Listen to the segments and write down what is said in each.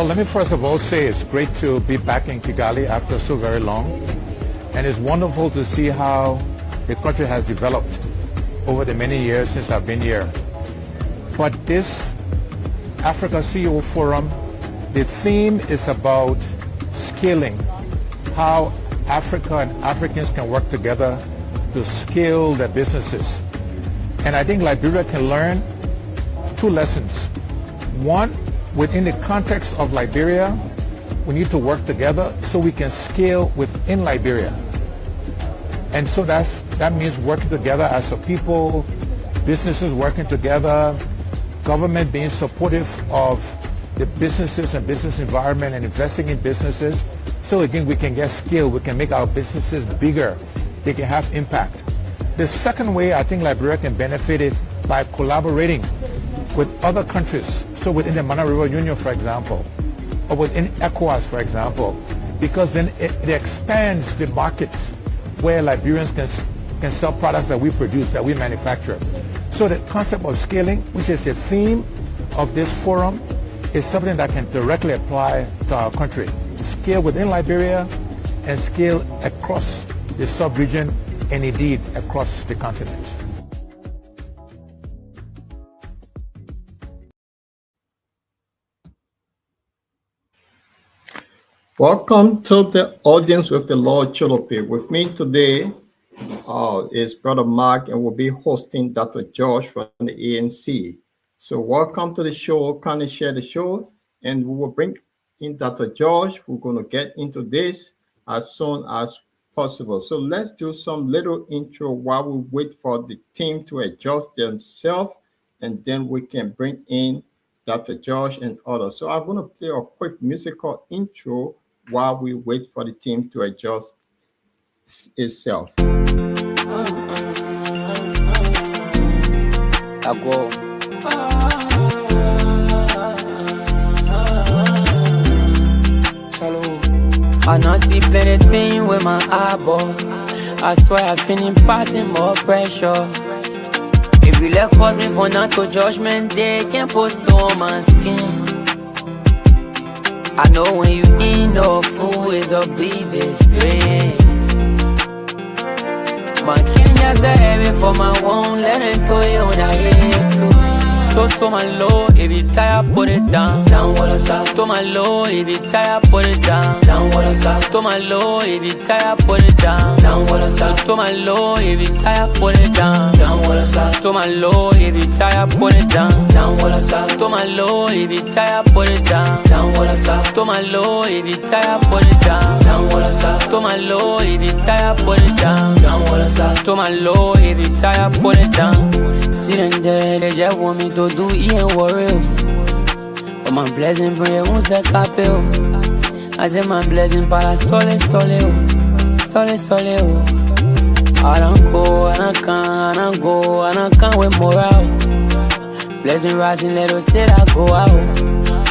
Well, let me first of all say it's great to be back in Kigali after so very long. And it's wonderful to see how the country has developed over the many years since I've been here. But this Africa CEO Forum, the theme is about scaling, how Africa and Africans can work together to scale their businesses. And I think Liberia can learn two lessons. One, within the context of Liberia, we need to work together so we can scale within Liberia. And so that means working together as a people, businesses working together, government being supportive of the businesses and business environment and investing in businesses. So again, we can get scale, we can make our businesses bigger, they can have impact. The second way I think Liberia can benefit is by collaborating with other countries. So within the Mana River Union, for example, or within ECOWAS, for example, because then it expands the markets where Liberians can sell products that we produce, that we manufacture. So the concept of scaling, which is the theme of this forum, is something that can directly apply to our country. Scale within Liberia and scale across the sub-region and indeed across the continent. Welcome to the audience with the Lord Choloply. With me today is Brother Mark, and we'll be hosting Dr. George from the ANC. So welcome to the show. Kindly share the show, and we will bring in Dr. George. We're going to get into this as soon as possible. So let's do some little intro while we wait for the team to adjust themselves, and then we can bring in Dr. George and others. So I'm going to play a quick musical intro while we wait for the team to adjust itself. I go. I not see plenty things with my eyeball. I swear I feeling passing more pressure. If you let cause me for not to judgment, they can put so on my skin. I know when you in no fool is a bleed disgrace. My king just a heaven for my won't let him tell you what I hate to. So to my low, if you tired, put it down. Down what I saw. To my low, if you tired, put it down. Down what I saw. To my low, if you tired, put it down. Down what I saw. To my low, if you tired, put it down. Down what I saw. To my low, if you tired, put it down. Down what I saw. To my low, if you tired, put it down. Down what I saw. To my low, if you tired, put it down. Down what I saw. To my low, if you tired, put it down. Down what I saw. To my low, if you tired, put it down. Sitting there, they just want me to do it and worry. But my blessing bring it once I capel. I said my blessing para sole, sole, sole, sole. I don't go, and I can't, and I go, and I can't with morale. Blessing rising, let us say I go out.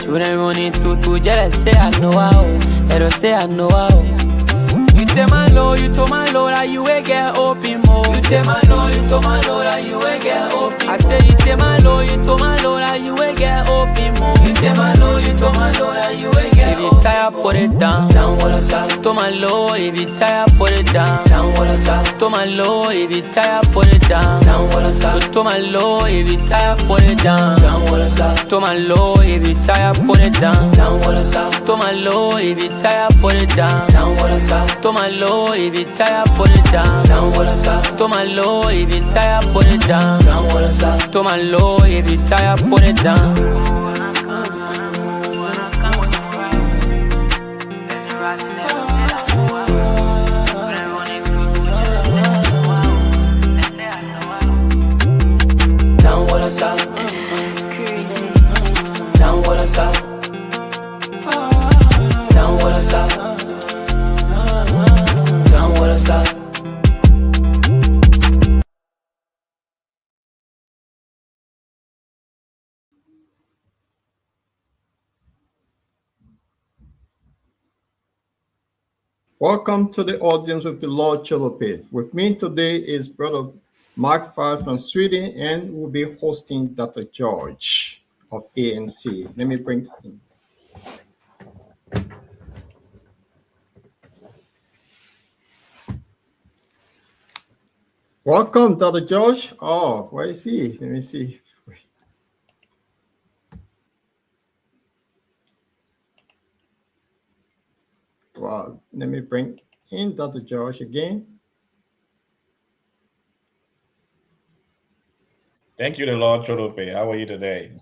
Children running to jealous, say I know how. Let us say I know how. You tell my Lord, you told my Lord that you will get open more. You tell my Lord, you told my Lord that you will get open. I say you tell my Lord, you told my Lord that you will get open more. You tell my Lord, you told my Lord that you will get open. If you tired, put it down. Down what I saw. To my Lord, if you tired, put it down. Down what I saw. To my Lord, if you tired, put it down. Down what I saw. To my Lord, if you tired, put it down. Down what I saw. To my Lord, if you tired, put it down. Down what I saw. To my Lord, if you tired, put it down. Down what I saw. To my low, if you tired, put it down. Down what I saw. To my low, if you tired, put it down. Down what I saw. To my low, if you tired, put it down. Down what I saw. Down what I saw. Down what I saw. Down what I saw. Welcome to the audience with the Lord Choloply. With me today is Brother Mark Fard from Sweden, and we'll be hosting Dr. George of ANC. Let me bring him. Welcome, Dr. Josh. Oh, where is he? Let me see. Well, let me bring in Dr. Josh again. Thank you, the Lord Choloply. How are you today?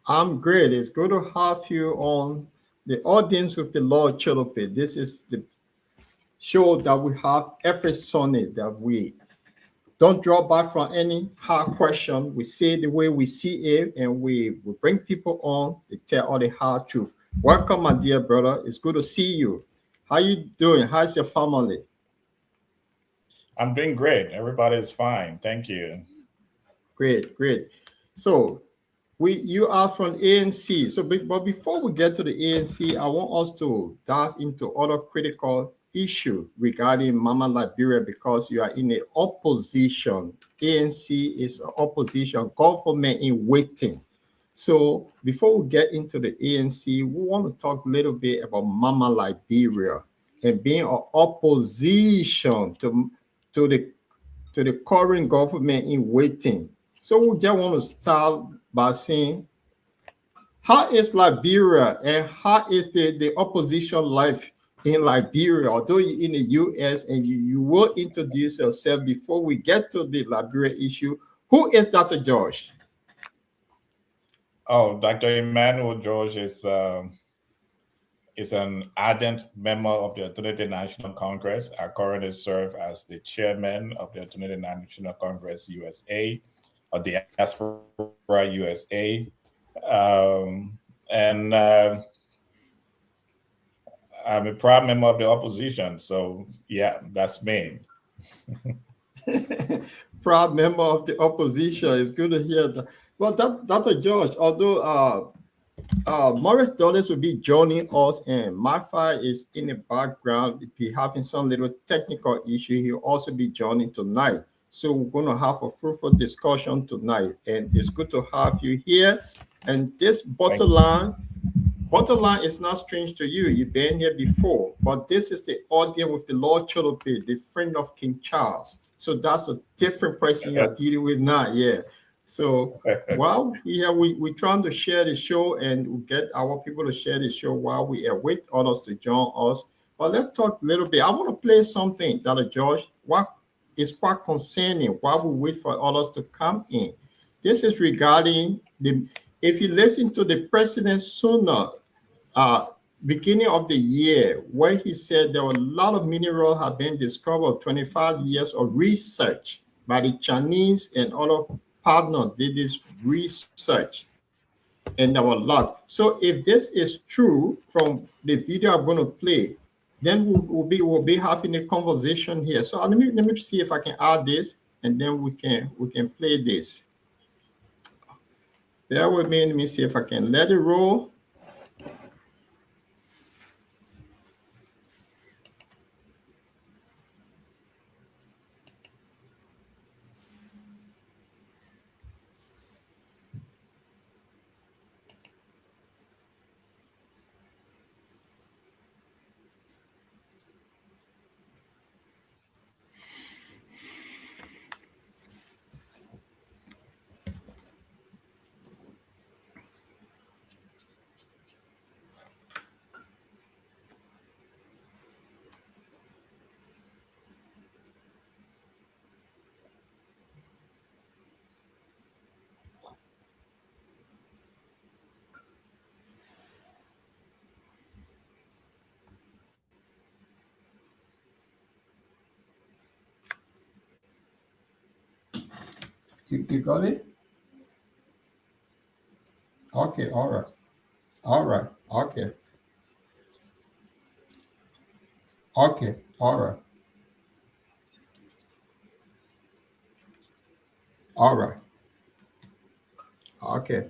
I'm great. It's good to have you on the audience with the Lord Choloply. This is the show that we have every Sunday that we don't draw back from any hard question. We say it the way we see it, and we bring people on to tell all the hard truth. Welcome, my dear brother. It's good to see you. How you doing? How's your family? I'm doing great. Everybody is fine. Thank you. Great, great. So you are from ANC. So, but before we get to the ANC, I want us to dive into other critical issue regarding Mama Liberia because you are in the opposition. ANC is an opposition government in waiting. So before we get into the ANC, we want to talk a little bit about Mama Liberia and being an opposition to the to the current government in waiting. So we just want to start by saying, how is Liberia and how is the opposition life in Liberia? Although you're in the US and you will introduce yourself before we get to the Liberia issue. Who is Dr. George? Oh, Dr. Emmanuel George is an ardent member of the Alternative National Congress. I currently serve as the chairman of the Alternative National Congress USA, or the Diaspora USA. And I'm a proud member of the opposition. So, yeah, that's me. Proud member of the opposition. It's good to hear that. Well, Dr. George, although Morris Dollars will be joining us, and Marfa is in the background. Be having some little technical issue. He'll also be joining tonight. So we're going to have a fruitful discussion tonight, and it's good to have you here. And this bottom line is not strange to you. You've been here before, but this is the audience with the Lord Choloply, the friend of King Charles. So that's a different person you're dealing with now. Yeah. So while we're trying to share the show and we get our people to share the show while we await others to join us. But let's talk a little bit. I want to play something, Dr. George, what is quite concerning while we wait for others to come in. This is regarding if you listen to the president sooner, beginning of the year, where he said there were a lot of minerals have been discovered, 25 years of research by the Chinese and other partners did this research, and there were a lot. So if this is true from the video I'm going to play, then we'll be having a conversation here. So let me see if I can add this, and then we can play this. Bear with me. Let me see if I can let it roll. You got it? Okay, all right. All right. Okay. Okay. All right. All right. Okay.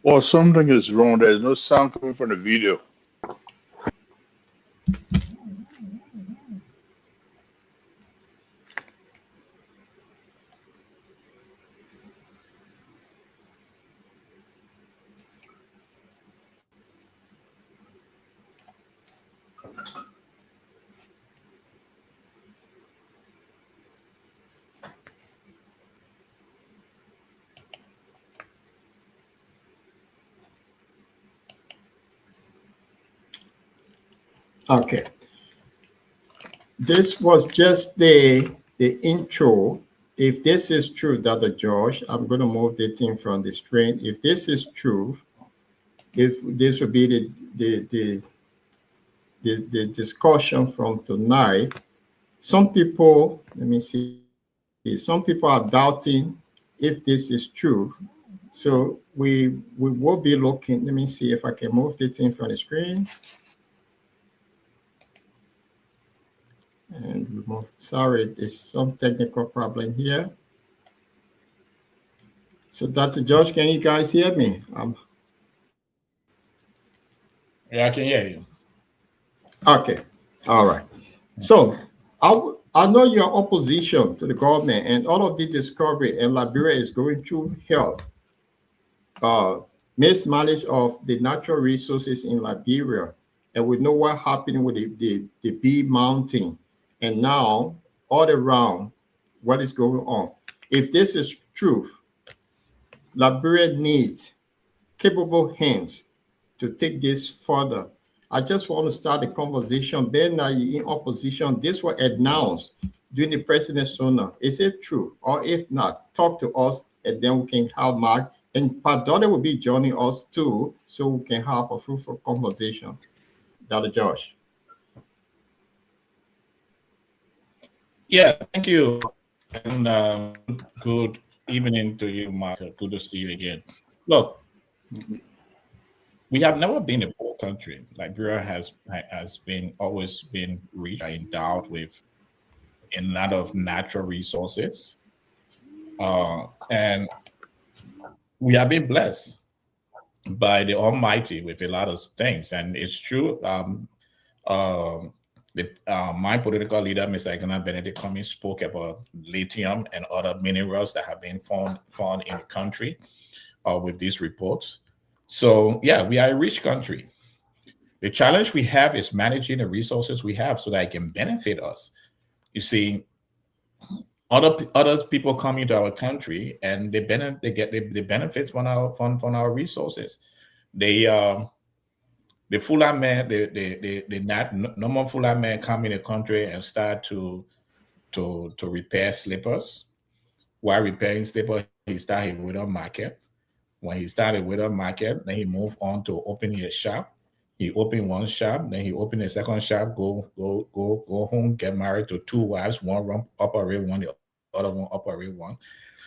Or something is wrong. There's no sound coming from the video. Okay. This was just the intro. If this is true, Dr. George, I'm going to move the thing from the screen. If this is true, if this would be the discussion from tonight. Some people, let me see, some people are doubting if this is true. So we will be looking. Let me see if I can move the thing from the screen. And remove. Sorry, there's some technical problem here. So Dr. George, can you guys hear me? Yeah, I can hear you. Okay. All right. So I know your opposition to the government and all of the discovery, and Liberia is going through hell. Mismanagement of the natural resources in Liberia, and we know what happened with the bee mountain, and now all around what is going on. If this is truth, Liberia needs capable hands to take this further. I just want to start the conversation. Ben, now you in opposition. This was announced during the president's sona. Is it true? Or if not, talk to us and then we can have Mark. And Padonna will be joining us too, so we can have a fruitful conversation. Dr. Josh. Yeah, thank you. And good evening to you, Mark. Good to see you again. Look, we have never been a poor country. Liberia has always been rich, endowed with a lot of natural resources, and we have been blessed by the Almighty with a lot of things. And it's true. My political leader, Mr. Alexander Benedict Cummings, spoke about lithium and other minerals that have been found in the country with these reports. So, yeah, we are a rich country. The challenge we have is managing the resources we have so that it can benefit us. You see, other people come into our country and they get the benefits from our resources. The Fulham man, the normal Fulham man come in the country and start to repair slippers. While repairing slippers, he started with a market. When he started with a market, then he moved on to opening a shop. He opened one shop, then he opened a second shop, go home, get married to two wives, one operate one, the other one operate one.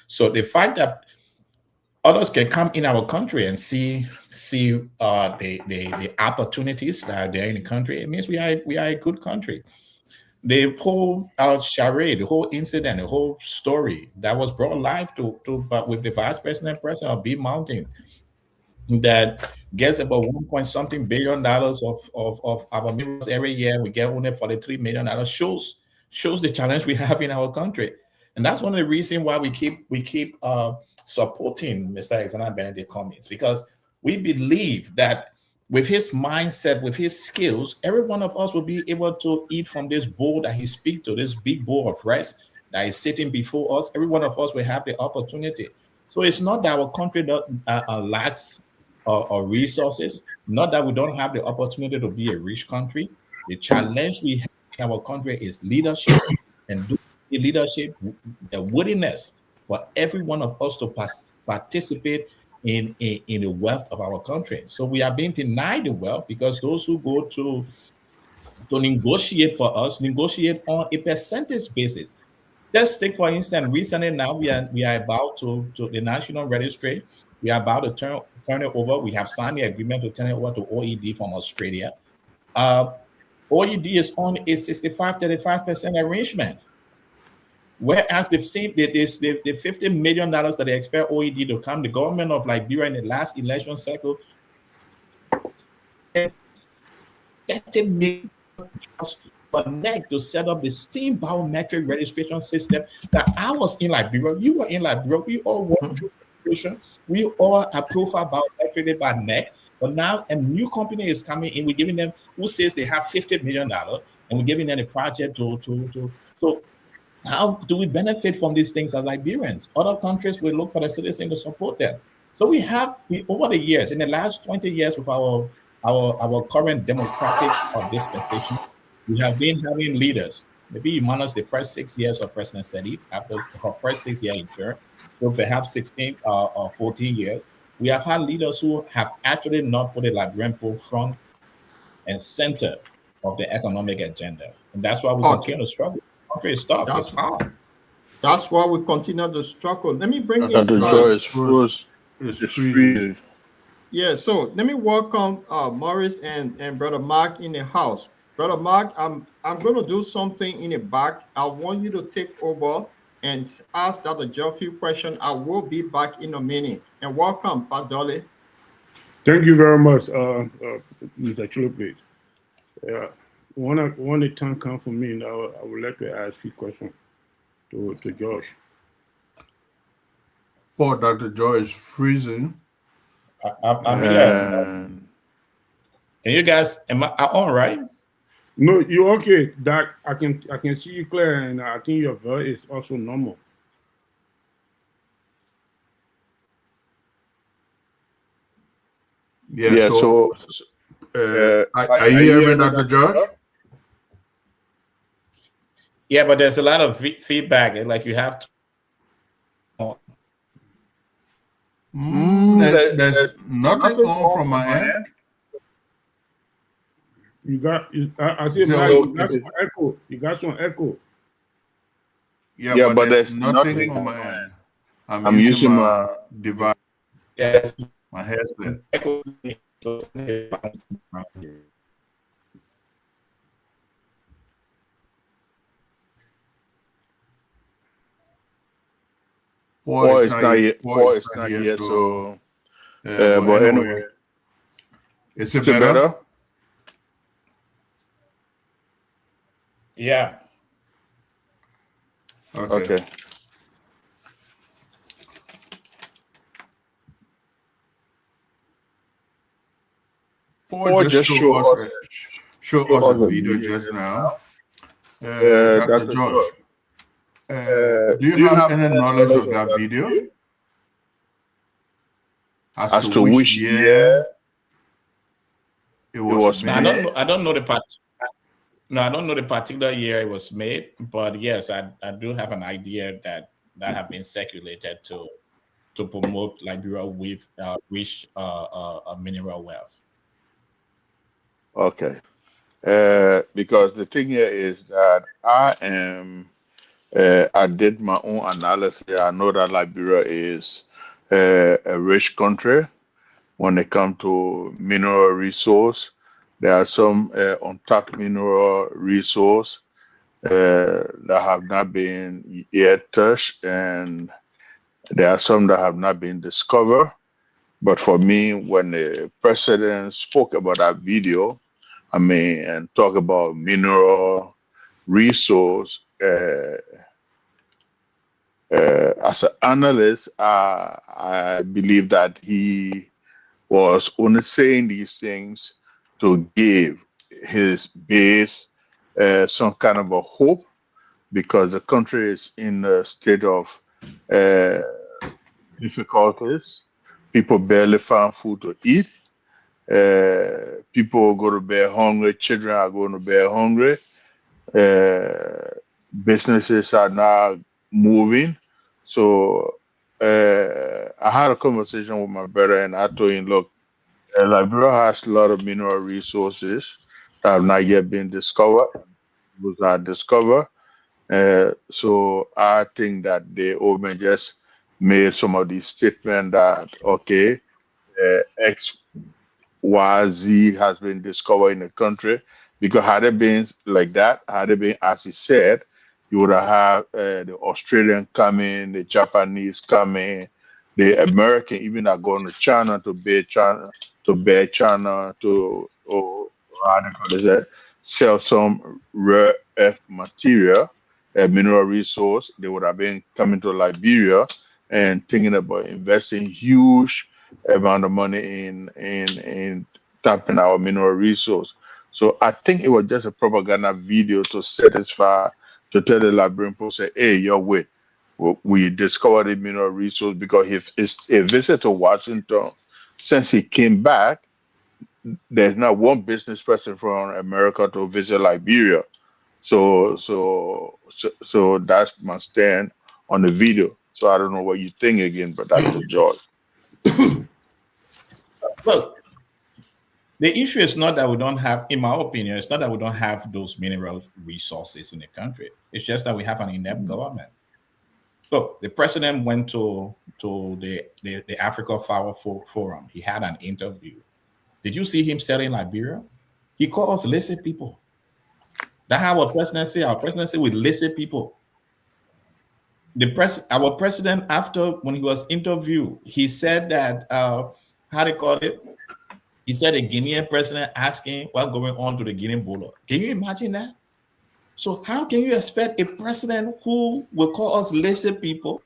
So the fact that others can come in our country and see the opportunities that are there in the country, it means we are a good country. The whole charade, the whole incident, the whole story that was brought live with the vice president of B Mountain that gets about 1 point something $billion of our minerals every year. We get only $43 million shows the challenge we have in our country. And that's one of the reasons why we keep supporting Mr. Alexander Benedict Cummings, because we believe that with his mindset, with his skills, every one of us will be able to eat from this bowl that he speaks to, this big bowl of rice that is sitting before us. Every one of us will have the opportunity. So it's not that our country lacks resources, not that we don't have the opportunity to be a rich country. The challenge we have in our country is leadership, and the leadership, the willingness for every one of us to participate in the wealth of our country. So we are being denied the wealth because those who go to negotiate for us negotiate on a percentage basis. Let's take, for instance, recently now we are about to the National Registry. We are about to turn it over. We have signed the agreement to turn it over to OED from Australia. OED is on a 65-35% arrangement. Whereas the $50 million that they expect OED to come, the government of Liberia in the last election cycle, $30 million for NEC to set up the steam biometric registration system that I was in Liberia, you were in Liberia, we all went through registration, we all are profiled biometrically by NEC, but now a new company is coming in, we're giving them, who says they have $50 million, and we're giving them a project so how do we benefit from these things as Liberians? Other countries will look for the citizens to support them. So we over the years, in the last 20 years with our current democratic dispensation, we have been having leaders. Maybe you minus the first 6 years of President Sedif, after her first 6 year in term, so perhaps 16 or 14 years, we have had leaders who have actually not put the Liberian people front and center of the economic agenda. And that's why we continue to struggle. Country is tough. It's hard. That's why we continue to struggle. Let me bring in Dr. Joyce is free. Yeah, so let me welcome Morris and Brother Mark in the house. Brother Mark, I'm going to do something in the back. I want you to take over and ask Dr. Joe a few questions. I will be back in a minute. And welcome, Pat Dolly. Thank you very much, Mr. Choloply. When the time comes for me now, I would like to ask a few questions to Josh. Poor Dr. Joe is freezing. I'm here. Can you guys, am I on, right? No, you're okay. Doc, I can see you clear, and I think your voice is also normal. Yeah, so are you hearing Dr. Josh? Yeah, but there's a lot of feedback. Like you have to. There's nothing on from my end. You got, I see, you got some echo. You got some echo. Yeah, but there's nothing on my end. I'm using my device. Yes. My headset. Boy, it's not here, so but anyway. Is it better? Yeah. Okay. Or just show us a video just now. Dr. George, do you have any knowledge of that video? As to which year it was made? I don't know the part. No, I don't know the particular year it was made, but yes, I do have an idea that have been circulated to promote Liberia with rich mineral wealth. Okay. Because the thing here is that I did my own analysis. I know that Liberia is a rich country when it comes to mineral resource. There are some untapped mineral resource that have not been yet touched, and there are some that have not been discovered. But for me, when the president spoke about that video, and talk about mineral resource, as an analyst, I believe that he was only saying these things to give his base some kind of a hope, because the country is in a state of difficulties. People barely find food to eat. People go to bed hungry. Children are going to bed hungry. Businesses are not moving. So I had a conversation with my brother, and I told him, look, Liberia has a lot of mineral resources that have not yet been discovered. Those are discovered. So I think that the OMA just made some of these statements that, okay, X, Y, Z has been discovered in the country. Because had it been like that, had it been as he said, you would have the Australian coming, the Japanese coming, the American even are going to China to bear China to or how they call it, sell some rare earth material, a mineral resource. They would have been coming to Liberia and thinking about investing huge amount of money in tapping our mineral resource. So I think it was just a propaganda video to to tell the Liberian people, say, hey, yo, wait, we discovered a mineral resource because if it's a visit to Washington, since he came back, there's not one business person from America to visit Liberia. So that's my stand on the video. So I don't know what you think again, but Dr. George. Look, the issue is not that we don't have, in my opinion, it's not that we don't have those mineral resources in the country. It's just that we have an inept government. Look, the president went to the Africa Flower Forum. He had an interview. Did you see him selling Liberia? He called us lazy people. That's how our president say. Our president say we lazy people. Our president, after when he was interviewed, he said that how they call it? He said a Guinean president asking what's going on to the Guinean border. Can you imagine that? So how can you expect a president who will call us lazy people,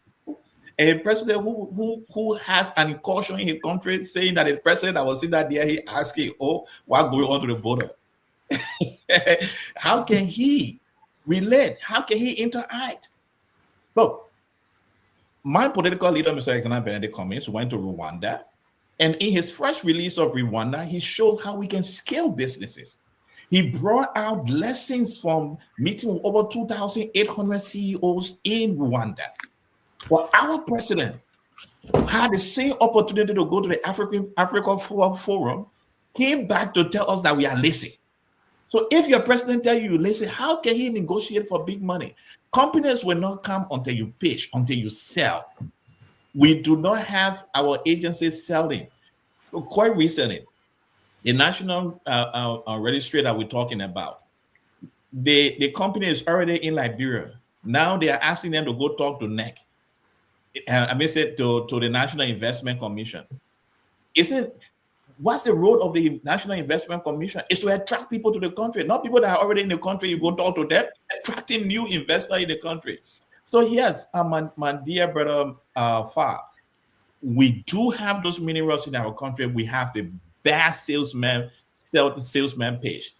a president who has an incursion in his country, saying that a president that was in that there, he asking, oh, what's going on to the border? How can he relate? How can he interact? Look, my political leader, Mr. Alexander Benedict Cummings, went to Rwanda. And in his first release of Rwanda, he showed how we can scale businesses. He brought out lessons from meeting with over 2,800 CEOs in Rwanda. Well, our president had the same opportunity to go to the Africa Forum, came back to tell us that we are lazy. So if your president tells you you're lazy, how can he negotiate for big money? Companies will not come until you pitch, until you sell. We do not have our agencies selling. Quite recently, the national registry that we're talking about, the company is already in Liberia. Now they are asking them to go talk to NEC. To the National Investment Commission. What's the role of the National Investment Commission? Is to attract people to the country, not people that are already in the country. You go talk to them, attracting new investors in the country. So yes, my dear brother Fa, we do have those minerals in our country. We have the best salesman page.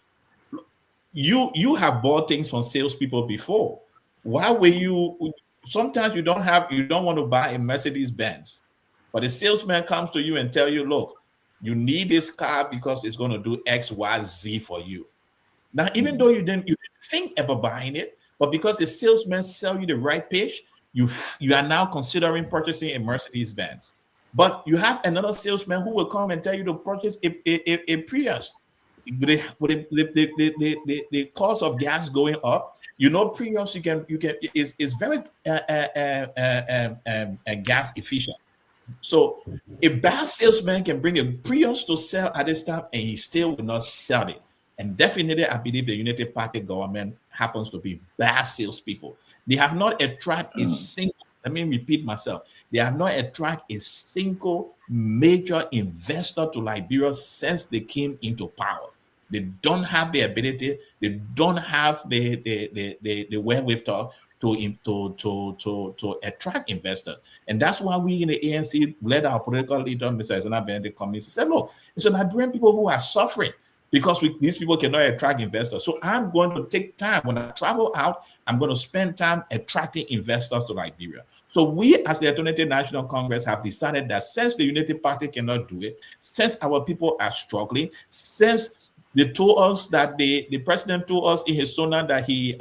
You have bought things from salespeople before. Why will you? Sometimes you don't want to buy a Mercedes Benz, but the salesman comes to you and tell you, look, you need this car because it's going to do X, Y, Z for you. Now, even though you didn't think about buying it, but because the salesman sell you the right pitch, you are now considering purchasing a Mercedes Benz. But you have another salesman who will come and tell you to purchase a Prius. With the cost of gas going up, Prius is very gas efficient. So a bad salesman can bring a Prius to sell at this time, and he still will not sell it. And definitely, I believe the United Party government happens to be bad salespeople. They have not attracted a single. Let me repeat myself. They have not attracted a single major investor to Liberia since they came into power. They don't have the ability. They don't have the wherewithal to attract investors. And that's why we in the ANC led our political leader, Mr. Alexander Benedict Cummings, to say, look, it's a Liberian people who are suffering because these people cannot attract investors. So I'm going to take time. When I travel out, I'm going to spend time attracting investors to Liberia. So we, as the Alternative National Congress, have decided that since the Unity Party cannot do it, since our people are struggling, since they told us that the president told us in his sonnet that they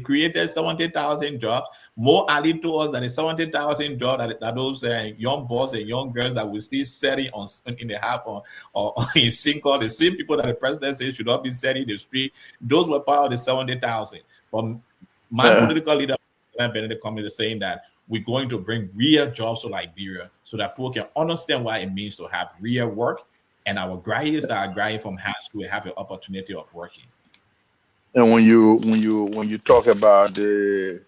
created 70,000 jobs. More Ali told us that the 70,000 jobs that those young boys and young girls that we see setting in the hub or in Sinko, the same people that the president said should not be setting in the street, those were part of the 70,000. But my political leader, Benedict Cummings, is saying that we're going to bring real jobs to Liberia so that people can understand what it means to have real work, and our graduates that are graduating from high school have the opportunity of working. And when you talk about the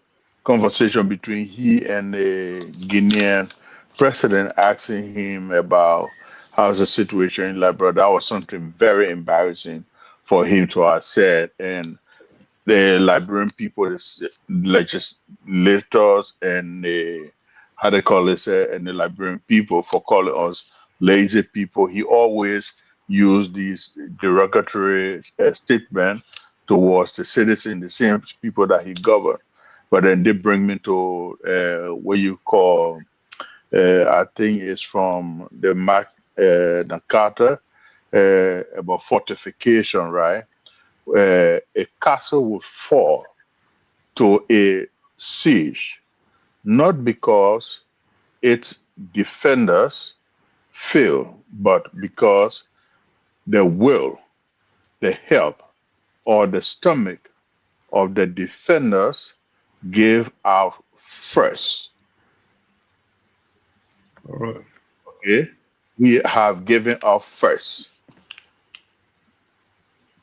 conversation between he and the Guinean president asking him about how's the situation in Liberia, that was something very embarrassing for him to have said. And the Liberian people, the legislators, and the how they call it, and the Liberian people for calling us lazy people. He always used these derogatory statements towards the citizens, the same people that he governed. But then they bring me to what you call, I think it's from the Carter about fortification, right? A castle would fall to a siege, not because its defenders fail, but because the will, the help, or the stomach of the defenders gave out first. All right. Okay? We have given out first.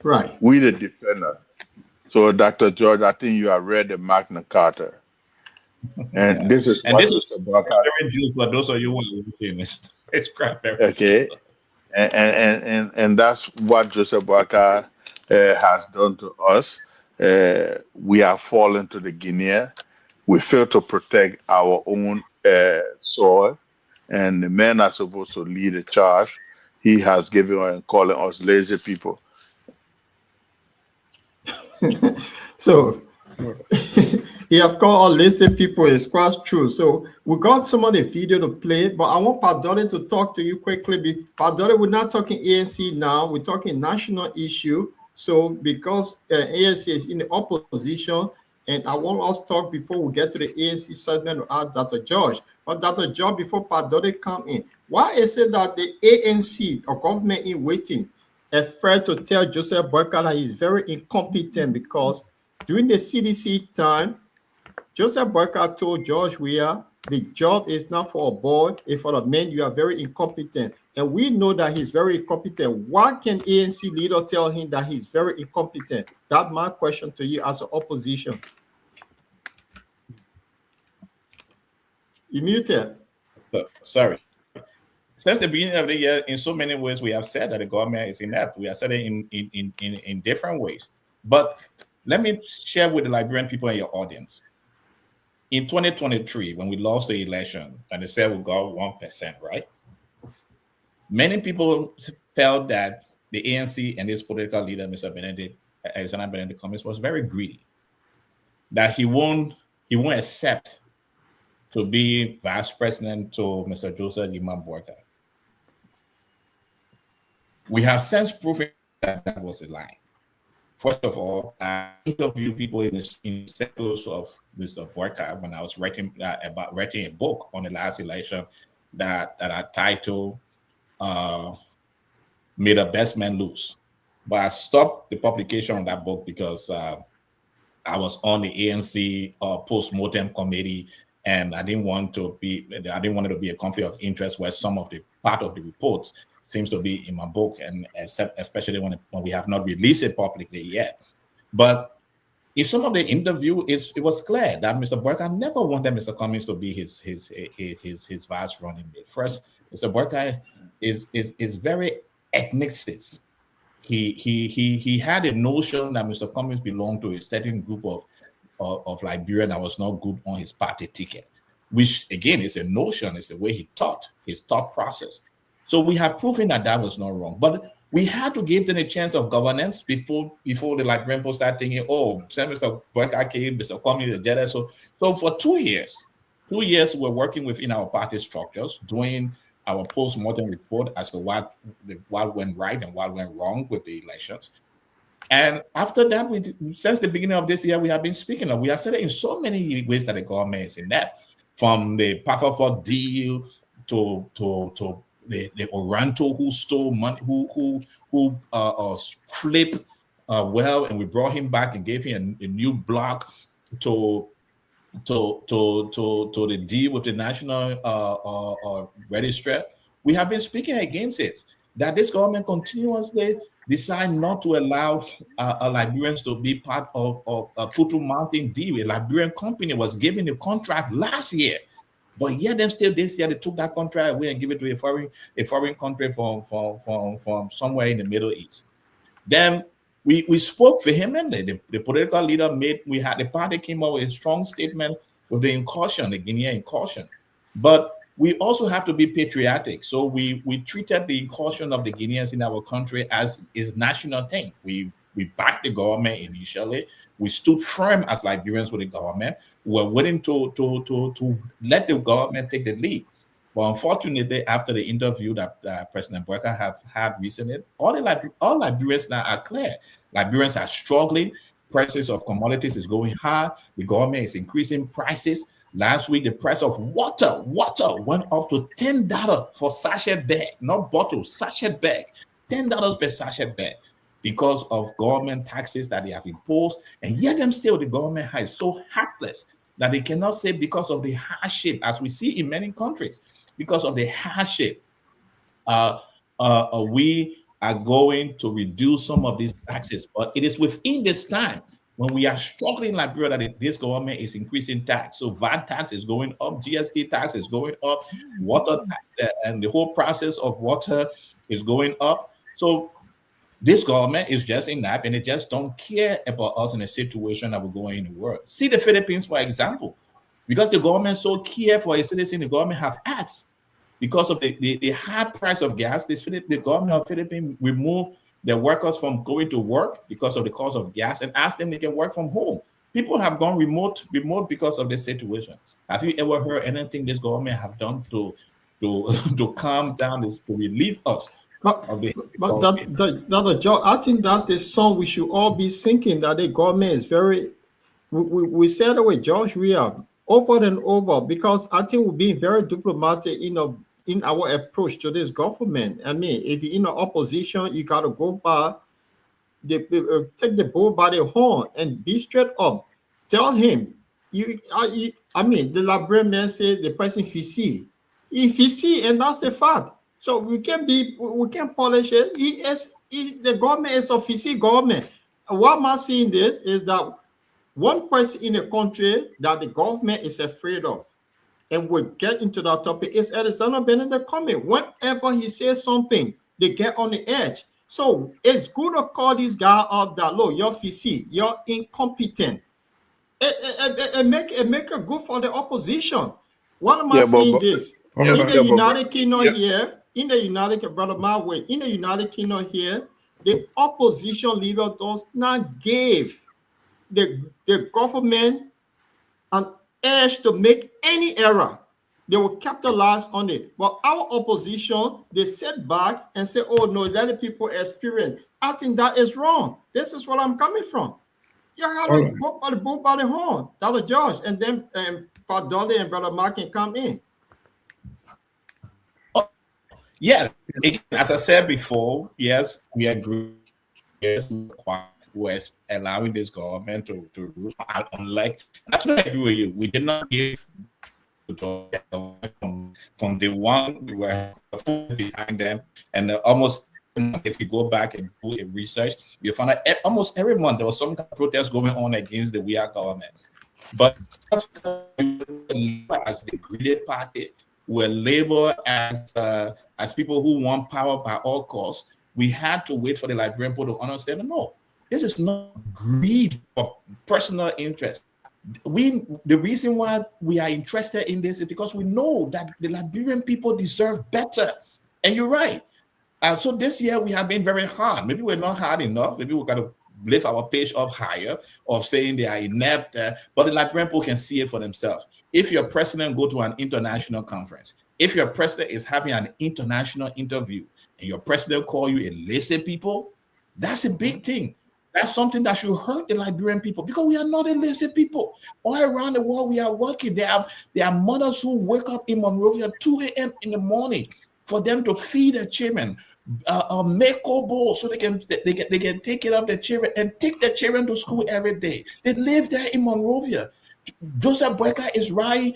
Right. We the defender. So, Dr. George, I think you have read the Magna Carta. And this is And what this is Mr. Barker, very juice for those of you who are watching. It's cranberry okay? juice. And that's what Joseph Barker has done to us. We have fallen to the Guinea. We fail to protect our own soil, and the men are supposed to lead the charge. He has given and calling us lazy people. So he have called all lazy people is quite true. So we got some of the video to play, but I want Padore to talk to you quickly. Padore, we're not talking ANC now, we're talking national issue. So because ANC is in the opposition, and I want us to talk before we get to the ANC segment to ask Dr. George. But Dr. George, before Padore come in, why is it that the ANC or government in waiting afraid to tell Joseph Boyka that he's very incompetent? Because during the CDC time, Joseph Boyka told George Weah, the job is not for a boy, it's for the men. You are very incompetent. And we know that he's very incompetent. Why can ANC leader tell him that he's very incompetent? That's my question to you as an opposition. You muted. Sorry. Since the beginning of the year, in so many ways, we have said that the government is inept. We have said it in different ways. But let me share with the Liberian people in your audience. In 2023, when we lost the election and they said we got 1%, right? Many people felt that the ANC and its political leader, Mr. Alexander Benedict Cummings, was very greedy. That he won't accept to be vice president to Mr. Joseph Liman Boyka. We have since proven that was a lie. First of all, I interviewed people in circles of Mr. Boyka when I was writing a book on the last election that I titled "May the Best Man Lose." But I stopped the publication of that book because I was on the ANC post-mortem committee, and I didn't want it to be a conflict of interest where some of the part of the reports seems to be in my book, and especially when we have not released it publicly yet. But in some of the interview, it was clear that Mr. Boyka never wanted Mr. Cummings to be his vice running mate. First, Mr. Boyka is very ethnicist. He had a notion that Mr. Cummings belonged to a certain group of Liberian that was not good on his party ticket, which again is a notion, is the way he thought, his thought process. So we have proven that was not wrong, but we had to give them a chance of governance before the Liberian people start thinking, oh, Mr. Boyka came, Mr. Cummings, etc. So for 2 years, we're working within our party structures, doing our post-mortem report as to what went right and what went wrong with the elections. And after that, since the beginning of this year, we have been speaking of, we have said it in so many ways that the government is inept, from the Pafafort deal to the Oranto who stole money, who flipped well, and we brought him back and gave him a new block to the deal with the national registrar. We have been speaking against it, that this government continuously decide not to allow Liberians to be part of Putu Mountain deal. A Liberian company was given a contract last year, but yet them still this year they took that contract away and give it to a foreign country from somewhere in the Middle East. Then we spoke vehemently. The political leader the party came up with a strong statement with the incursion, the Guinean incursion. But we also have to be patriotic. So we treated the incursion of the Guineans in our country as is national thing. We backed the government initially. We stood firm as Liberians with the government. We were willing to let the government take the lead. But unfortunately, after the interview that President Boyka have had recently, all Liberians now are clear. Liberians are struggling. Prices of commodities is going high. The government is increasing prices. Last week, the price of water went up to $10 for sachet bag, not bottle, sachet bag, $10 per sachet bag because of government taxes that they have imposed. And yet them still, the government is so helpless that they cannot say because of the hardship, as we see in many countries, because of the hardship, we are going to reduce some of these taxes. But it is within this time when we are struggling in Liberia that this government is increasing tax. So VAT tax is going up, GST tax is going up, water tax, and the whole process of water is going up. So this government is just inept and they just don't care about us in a situation that we're going in the world. See the Philippines, for example, because the government so care for its citizens, the government have asked because of the high price of gas. The government of Philippines removed their workers from going to work because of the cost of gas and asked them they can work from home. People have gone remote because of this situation. Have you ever heard anything this government have done to calm down this, to relieve us? But Dr. George, I think that's the song we should all be singing, that the government is very, we said it with George, we are over and over, because I think we're being very diplomatic, in our approach to this government. I mean, if you're in the opposition, you got to go by, take the bull by the horn and be straight up. Tell him, I mean, the Liberian man said the person fisi. He fisi, and that's the fact. So we can polish it. The government is a fisi government. What I'm seeing this is that one person in the country that the government is afraid of, and we'll get into that topic, is Alexander Benedict Cummings. Whenever he says something, they get on the edge. So it's good to call this guy out that, look, you're fisi, you're incompetent. And make it good for the opposition. What am I saying this? In the United Kingdom here, in the United Kingdom here, the opposition leader does not give the government an edge to make any error. They will capitalize on it. But our opposition, they sit back and say, oh no, let the people experience. I think that is wrong. This is where I'm coming from. You have to go by the bull by the horn. Dr. George, and then Pat Dolly and Brother Mark can come in. Yeah, as I said before, yes, we agree. Yes, we're allowing this government to rule. Unlike, that's what I agree with you. We did not give from the one. We were behind them, and almost, if you go back and do a research, you find that almost every month there was some kind of protest going on against the We Are government. But as the greedy party, we're labeled as people who want power by all costs. We had to wait for the Liberian people to understand, no, this is not greed or personal interest. The reason why we are interested in this is because we know that the Liberian people deserve better. And you're right. So this year we have been very hard. Maybe we're not hard enough. Maybe we've got to lift our page up higher of saying they are inept, but the Liberian people can see it for themselves. If your president go to an international conference, if your president is having an international interview and your president call you a lazy people, that's a big thing. That's something that should hurt the Liberian people, because we are not a lazy people. All around the world, we are working. There are mothers who wake up in Monrovia at 2 a.m. in the morning for them to feed their children, make bowl so they can take care of their children and take their children to school every day. They live there in Monrovia. Joseph Boyka is riding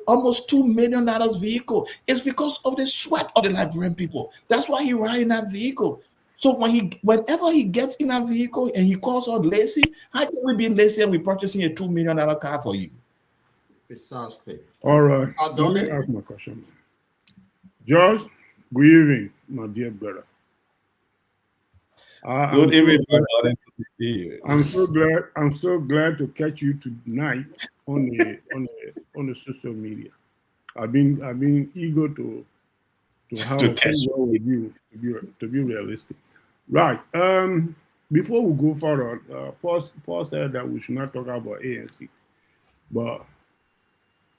almost $2 million vehicle. It's because of the sweat of the Liberian people. That's why he riding that vehicle. So whenever he gets in a vehicle and he calls us lazy, how can we be lazy and we're purchasing a $2 million car for you? Precisely. All right. Let me Dolly? ask my question. George, good evening, my dear brother. Good evening, brother. I'm so glad to catch you tonight on the social media. I've been eager to have a phone call with you to be realistic. Right. Before we go further, Paul said that we should not talk about ANC, but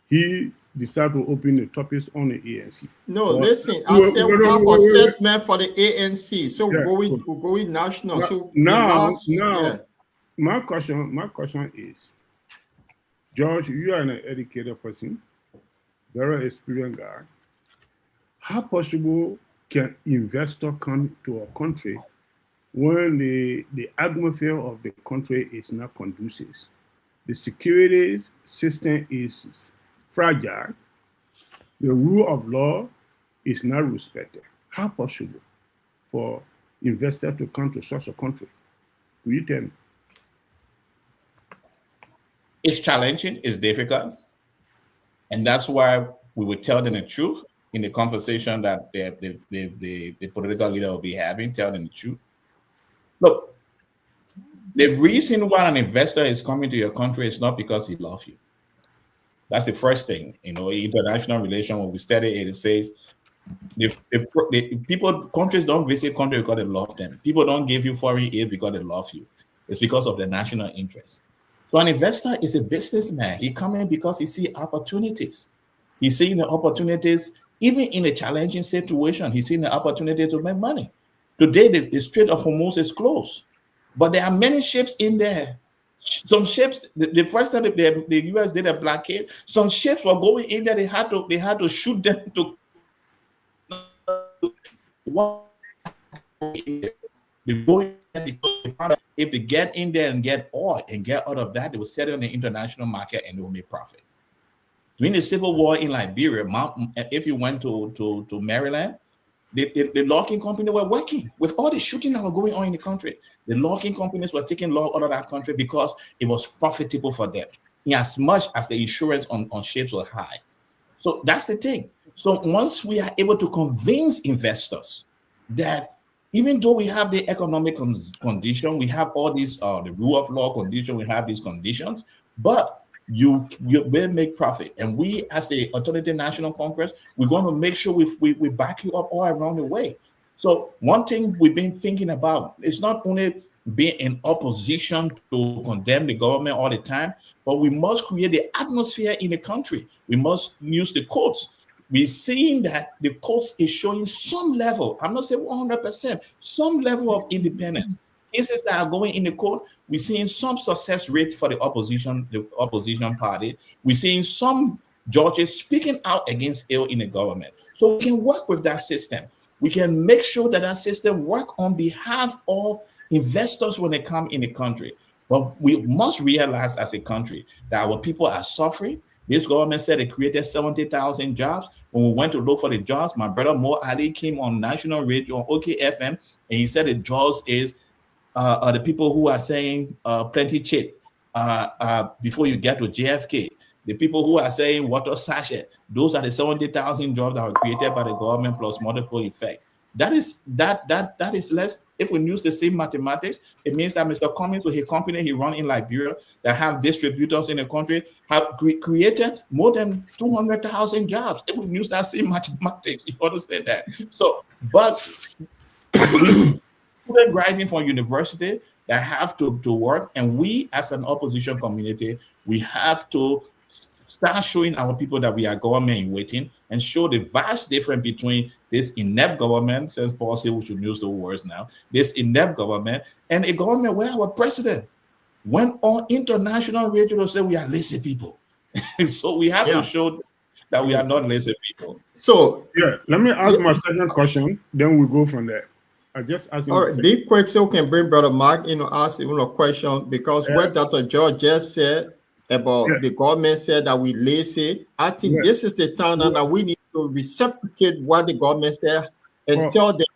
he decided to open the topics on the ANC. No, listen, I said we have a segment for the ANC, so Yeah, we're going national. So now, my question is, George, you are an educated person, very experienced guy. How possible can investor come to a country when the atmosphere of the country is not conducive? The security system is fragile. The rule of law is not respected. How possible for investors to come to such a country? Will you tell me? It's challenging, it's difficult. And that's why we would tell them the truth in the conversation that the political leader will be having, tell them the truth. Look, the reason why an investor is coming to your country is not because he loves you. That's the first thing. International relations, when we study it, it says countries don't visit countries because they love them. People don't give you foreign aid because they love you. It's because of the national interest. So an investor is a businessman. He comes in because he sees opportunities. He's seeing the opportunities, even in a challenging situation. He's seeing the opportunity to make money. Today, the Strait of Hormuz is closed, but there are many ships in there. Some ships, the first time the U.S. did a blockade, some ships were going in there. They had to shoot them to. If they get in there and get oil and get out of that, they will sell it on the international market and they will make profit. During the civil war in Liberia, if you went to Maryland, the logging companies were working with all the shooting that was going on in the country. The logging companies were taking log out of that country because it was profitable for them, in as much as the insurance on ships was high. So that's the thing. So once we are able to convince investors that even though we have the economic condition, we have all these the rule of law condition, we have these conditions, but you will make profit. And we, as the Alternative National Congress, we're going to make sure we back you up all around the way. So one thing we've been thinking about is not only being in opposition to condemn the government all the time, but we must create the atmosphere in the country. We must use the courts. We're seeing that the courts is showing some level, I'm not saying 100%, some level of independence. Cases that are going in the court, we're seeing some success rate for the opposition party. We're seeing some judges speaking out against ill in the government. So we can work with that system. We can make sure that that system work on behalf of investors when they come in the country. But we must realize as a country that our people are suffering. This government said it created 70,000 jobs. When we went to look for the jobs, my brother Mo Ali came on national radio on OKFM, and he said the jobs is the people who are saying plenty chip before you get to JFK. The people who are saying water sachet, those are the 70,000 jobs that were created by the government plus multiple effect. That is less. If we use the same mathematics, it means that Mr. Cummings with his company he run in Liberia that have distributors in the country have created more than 200,000 jobs. If we use that same mathematics, you understand that. So, but student graduating from university that have to work, and we as an opposition community, we have to start showing our people that we are government in waiting and show the vast difference between this inept government, since Paul said we should use the words now, this inept government and a government where our president went on international radio to say we are lazy people. So we have to show that we are not lazy people. So let me ask my second question, then we go from there. I just asked him. All right, be quick so we can bring Brother Mark, ask a question, because what Dr. George just said about the government said that we lazy. I think this is the time that we need to reciprocate what the government said and tell them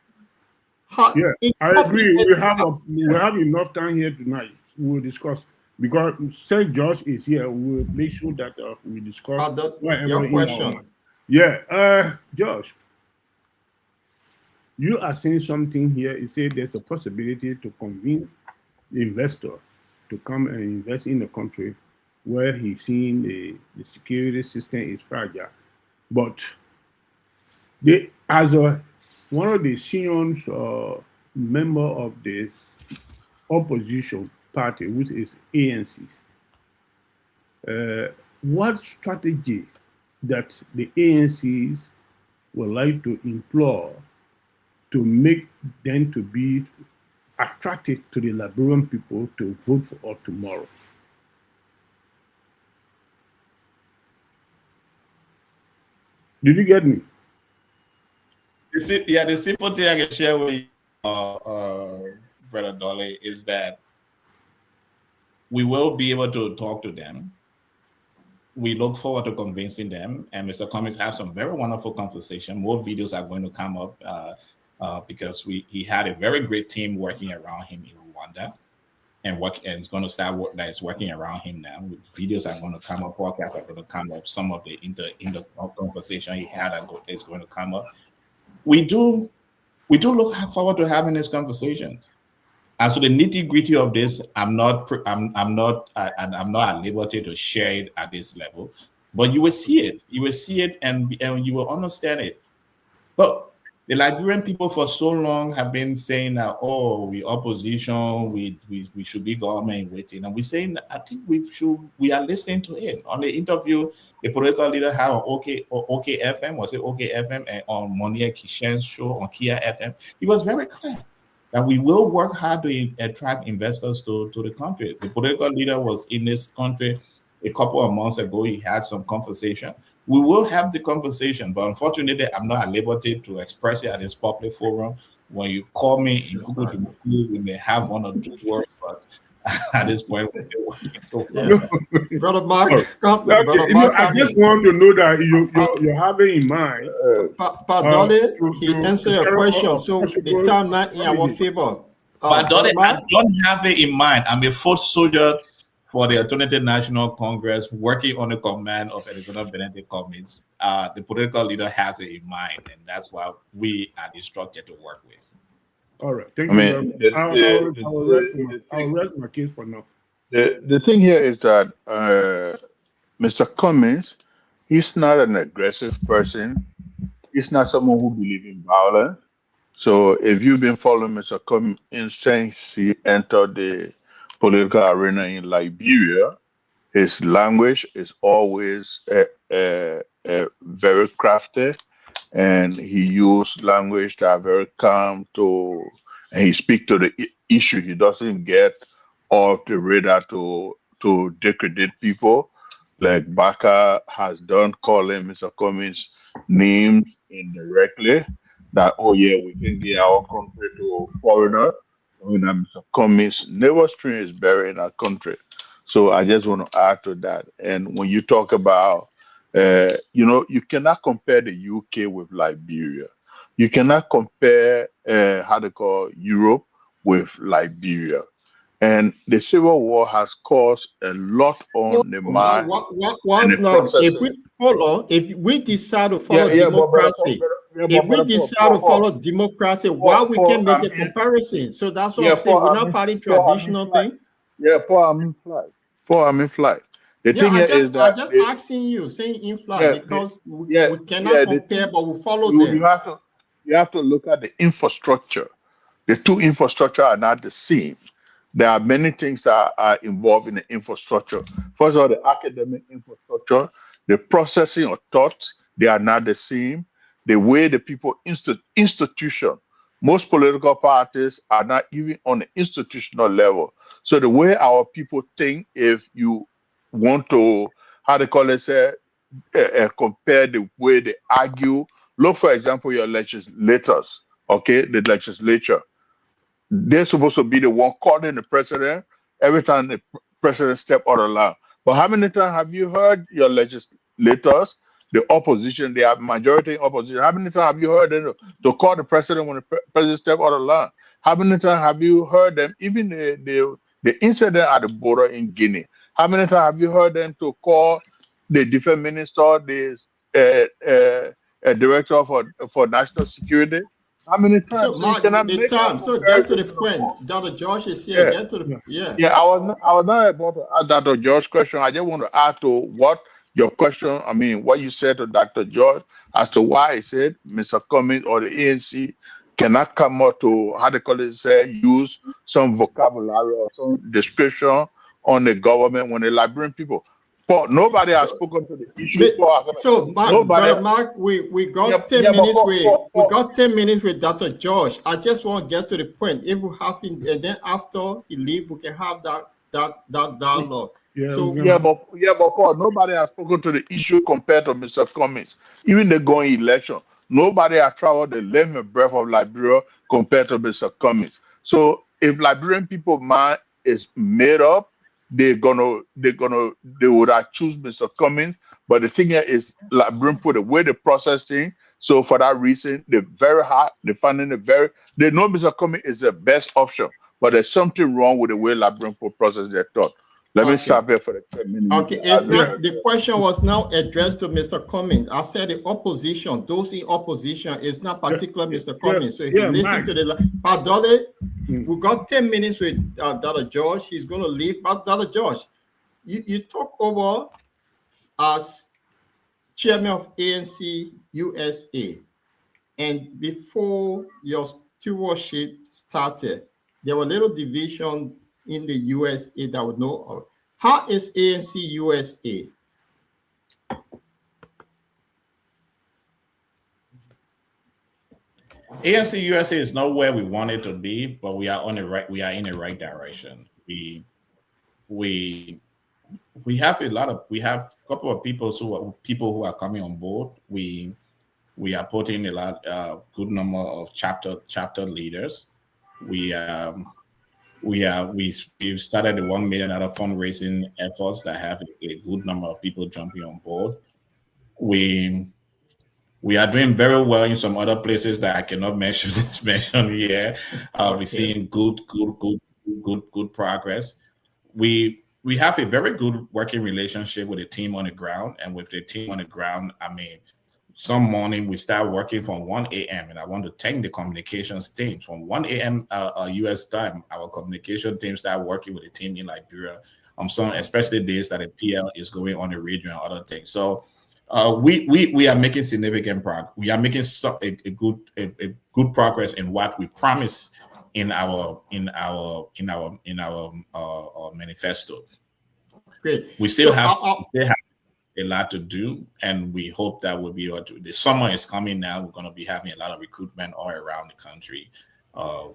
Yeah, I agree. We have enough time here tonight. We'll discuss because St. George is here. We'll make sure that we discuss your question. Yeah, Josh, you are saying something here. You say there's a possibility to convince the investor to come and invest in the country where he's seeing the security system is fragile. But they, as one of the senior member of this opposition party, which is ANC, what strategy that the ANCs would like to employ to make them to be attracted to the Liberian people to vote for us tomorrow? Did you get me? The simple thing I can share with you, Brother Dolly, is that we will be able to talk to them. We look forward to convincing them, and Mr. Cummings have some very wonderful conversation. More videos are going to come up because he had a very great team working around him in Rwanda, and it's going to start work that is working around him now. Videos are going to come up, podcasts are going to come up. Some of the in the conversation he had is going to come up. We do look forward to having this conversation. As to the nitty-gritty of this, I'm not at liberty to share it at this level, but you will see it. You will see it, and you will understand it. But the Liberian people for so long have been saying that, oh, we opposition, we should be government waiting, and we're saying, I think we are listening to it. On the interview, the political leader had on OK FM, was it OK FM, and on Monier Kishen's show on Kia FM, he was very clear that we will work hard to attract investors to the country. The political leader was in this country a couple of months ago. He had some conversation. We will have the conversation, but unfortunately, I'm not at liberty to express it at this public forum. When you call me in Google to me, we may have one or two words, but at this point, we're still working. Brother Mark, I just want to know that you're having in mind. Dolly, he answered your question, so the time not in our favor. But Dolly, I don't have it in mind. I'm a foot soldier for the Alternative National Congress, working on the command of Elizabeth Benedict Cummings. The political leader has it in mind, and that's why we are instructed to work with. All right, thank you. I'll rest my case for now. The thing here is that Mr. Cummings, he's not an aggressive person. He's not someone who believes in violence. So if you've been following Mr. Cummings since he entered the political arena in Liberia, his language is always very crafty, and he used language that are very calm and he speak to the issue. He doesn't get off the radar to discredit people, like Baka has done, calling Mr. Cummings names indirectly. That, oh yeah, we can get our country to foreigner. Mr. Cummings' neighbor stream is buried in our country. So I just want to add to that. And when you talk about, you cannot compare the UK with Liberia. You cannot compare, Europe with Liberia. And the Civil War has caused a lot on the mind. If we decide to follow democracy, why we can make a comparison? So that's what I'm saying. We're not fighting traditional thing. Yeah, poor army fly. The thing is that I'm just asking you, saying in fly, because we cannot compare, but we follow them. You have to look at the infrastructure. The two infrastructure are not the same. There are many things that are involved in the infrastructure. First of all, the academic infrastructure, the processing of thoughts, they are not the same. The way the people institution, most political parties are not even on the institutional level. So the way our people think, if you want to, compare the way they argue, look, for example, your legislators, okay, the legislature. They're supposed to be the one calling the president every time the president step out of line. But how many times have you heard your legislators the opposition, they have majority in opposition. How many times have you heard them to call the president when the president step out of line? How many times have you heard them, even the incident at the border in Guinea? How many times have you heard them to call the defense minister, the director for national security? How many times? So, So you Mark, cannot the make that time. So, get to comparison the to the point. point. Dr. George is here. Yeah. Get to the, yeah. Yeah, I was not about to add Dr. George's question. I just want to add to what your question, I mean, what you said to Dr. George as to why he said Mr. Cummings or the ANC cannot come up to, how they call it, say, use some vocabulary or some description on the government when they're liberating people. But nobody has So, spoken to the issue. so Mark, Nobody. Brother Mark, we got Yeah, 10 minutes but we got 10 minutes with Dr. George. I just want to get to the point. If we have him, and then after he leave, we can have that dialogue. So but Paul, nobody has spoken to the issue compared to Mr. Cummings. Even the going election, nobody has traveled the length and breadth of Liberia compared to Mr. Cummings. So if Liberian people mind is made up, they would have choose Mr. Cummings. But the thing here is Liberian people, the way they process things. So for that reason, they're very hard. They're finding they know Mr. Cummings is the best option, but there's something wrong with the way Liberian people process their thought. Let me stop here for the 10 minutes. Okay, it's not, the question was now addressed to Mr. Cummings. I said the opposition, those in opposition, is not particular Mr. Cummings. So if you listen to the Dole, we got 10 minutes with Dr. George. He's going to leave. But Dr. George, you talk over as chairman of ANC USA. And before your stewardship started, there were little division in the USA that would know of. How is ANC USA? ANC USA is not where we want it to be, but we are on the right. We are in the right direction. We have a couple of people who are coming on board. We are putting a good number of chapter leaders. We've started the $1 million fundraising efforts that have a good number of people jumping on board. We are doing very well in some other places that I cannot mention here. We're seeing good progress. We have a very good working relationship with the team on the ground, and with the team on the ground, I mean, some morning we start working from 1 a.m. and I want to thank the communications team from 1 a.m. US time. Our communication team start working with the team in Liberia on some, especially days that the PL is going on the radio and other things. So we are making significant progress. We are making a good progress in what we promised in our manifesto. Great. We still have a lot to do, and we hope that we'll be able to. The summer is coming now. We're going to be having a lot of recruitment all around the country.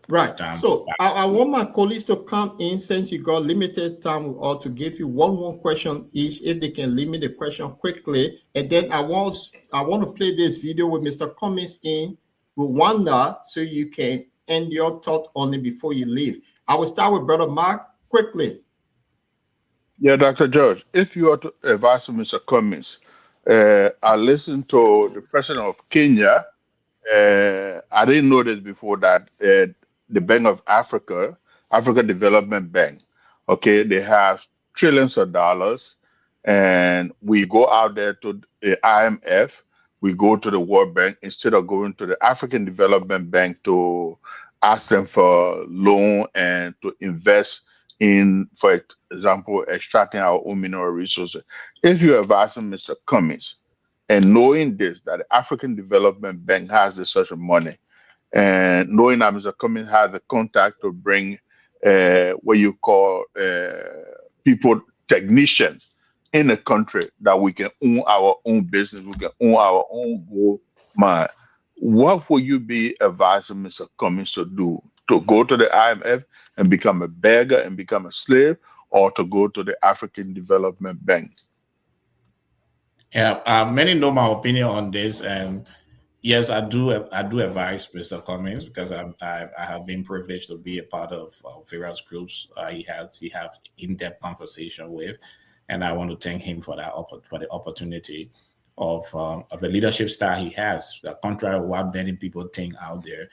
Right. So I want my colleagues to come in, since you got limited time, or to give you one question each, if they can limit the question quickly. And then I want to play this video with Mr. Cummings in Rwanda, so you can end your thought on it before you leave. I will start with Brother Mark quickly. Yeah, Dr. George, if you are to advise Mr. Cummings, I listened to the president of Kenya. I didn't know this before, that the Bank of Africa, Africa Development Bank, okay, they have trillions of dollars, and we go out there to the IMF, we go to the World Bank instead of going to the African Development Bank to ask them for loan and to invest in, for example, extracting our own mineral resources. If you advise Mr. Cummings, and knowing this, that the African Development Bank has this such money, and knowing that Mr. Cummings has the contact to bring what you call people, technicians in the country, that we can own our own business, we can own our own gold mine, what will you be advising Mr. Cummings to do? To go to the IMF and become a beggar and become a slave, or to go to the African Development Bank? Yeah, many know my opinion on this, and yes, I do advise Mr. Cummings, because I have been privileged to be a part of various groups he have in-depth conversation with, and I want to thank him for the opportunity. the leadership style he has, contrary to what many people think out there.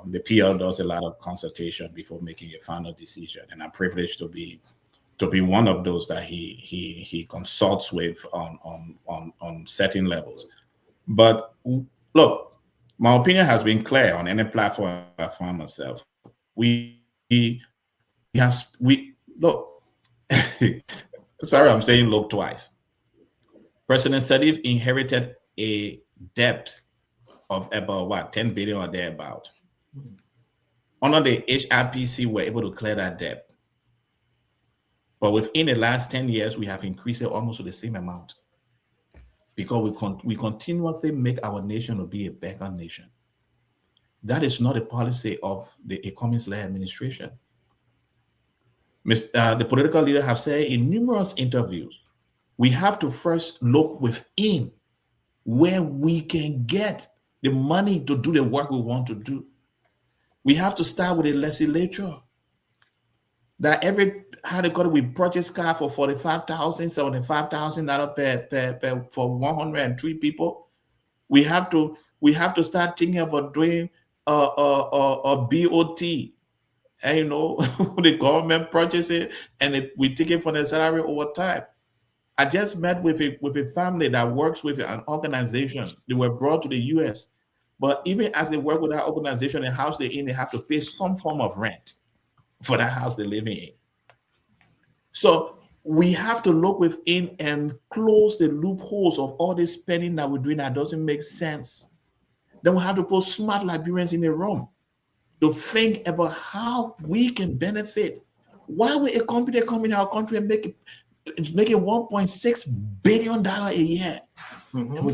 The PL does a lot of consultation before making a final decision, and I'm privileged to be one of those that he consults with on certain levels. But look, my opinion has been clear on any platform I find myself. We look. Sorry, I'm saying look twice. President Sadiq inherited a debt of about 10 billion or thereabout. Under the HRPC, we're able to clear that debt. But within the last 10 years, we have increased it almost to the same amount because we continuously make our nation to be a beggar nation. That is not a policy of the Cummings-led administration. The political leaders have said in numerous interviews, we have to first look within where we can get the money to do the work we want to do. We have to start with the legislature. That we purchase car for $45,000, $75,000 per for 103 people. We have to start thinking about doing a BOT. And the government purchase it and we take it for the salary over time. I just met with a family that works with an organization. They were brought to the US. But even as they work with that organization, the house they're in, they have to pay some form of rent for that house they're living in. So we have to look within and close the loopholes of all this spending that we're doing that doesn't make sense. Then we have to put smart Liberians in the room to think about how we can benefit. Why would a company come in our country and making $1.6 billion a year? Mm-hmm. And we're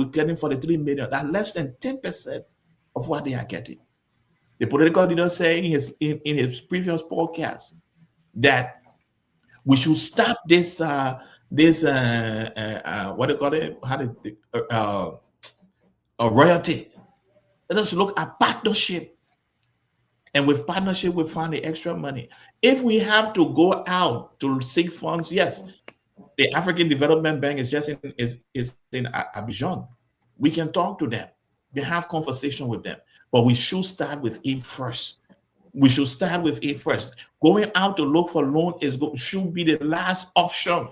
getting $43 million. That's less than 10% of what they are getting. The political leader saying in his previous podcast that we should stop this what do you call it? A royalty. Let us look at partnership. And with partnership, we find the extra money. If we have to go out to seek funds, yes, the African Development Bank is just in Abidjan. We can talk to them. They have conversation with them. But we should start with it first. We should start with it first. Going out to look for loan should be the last option.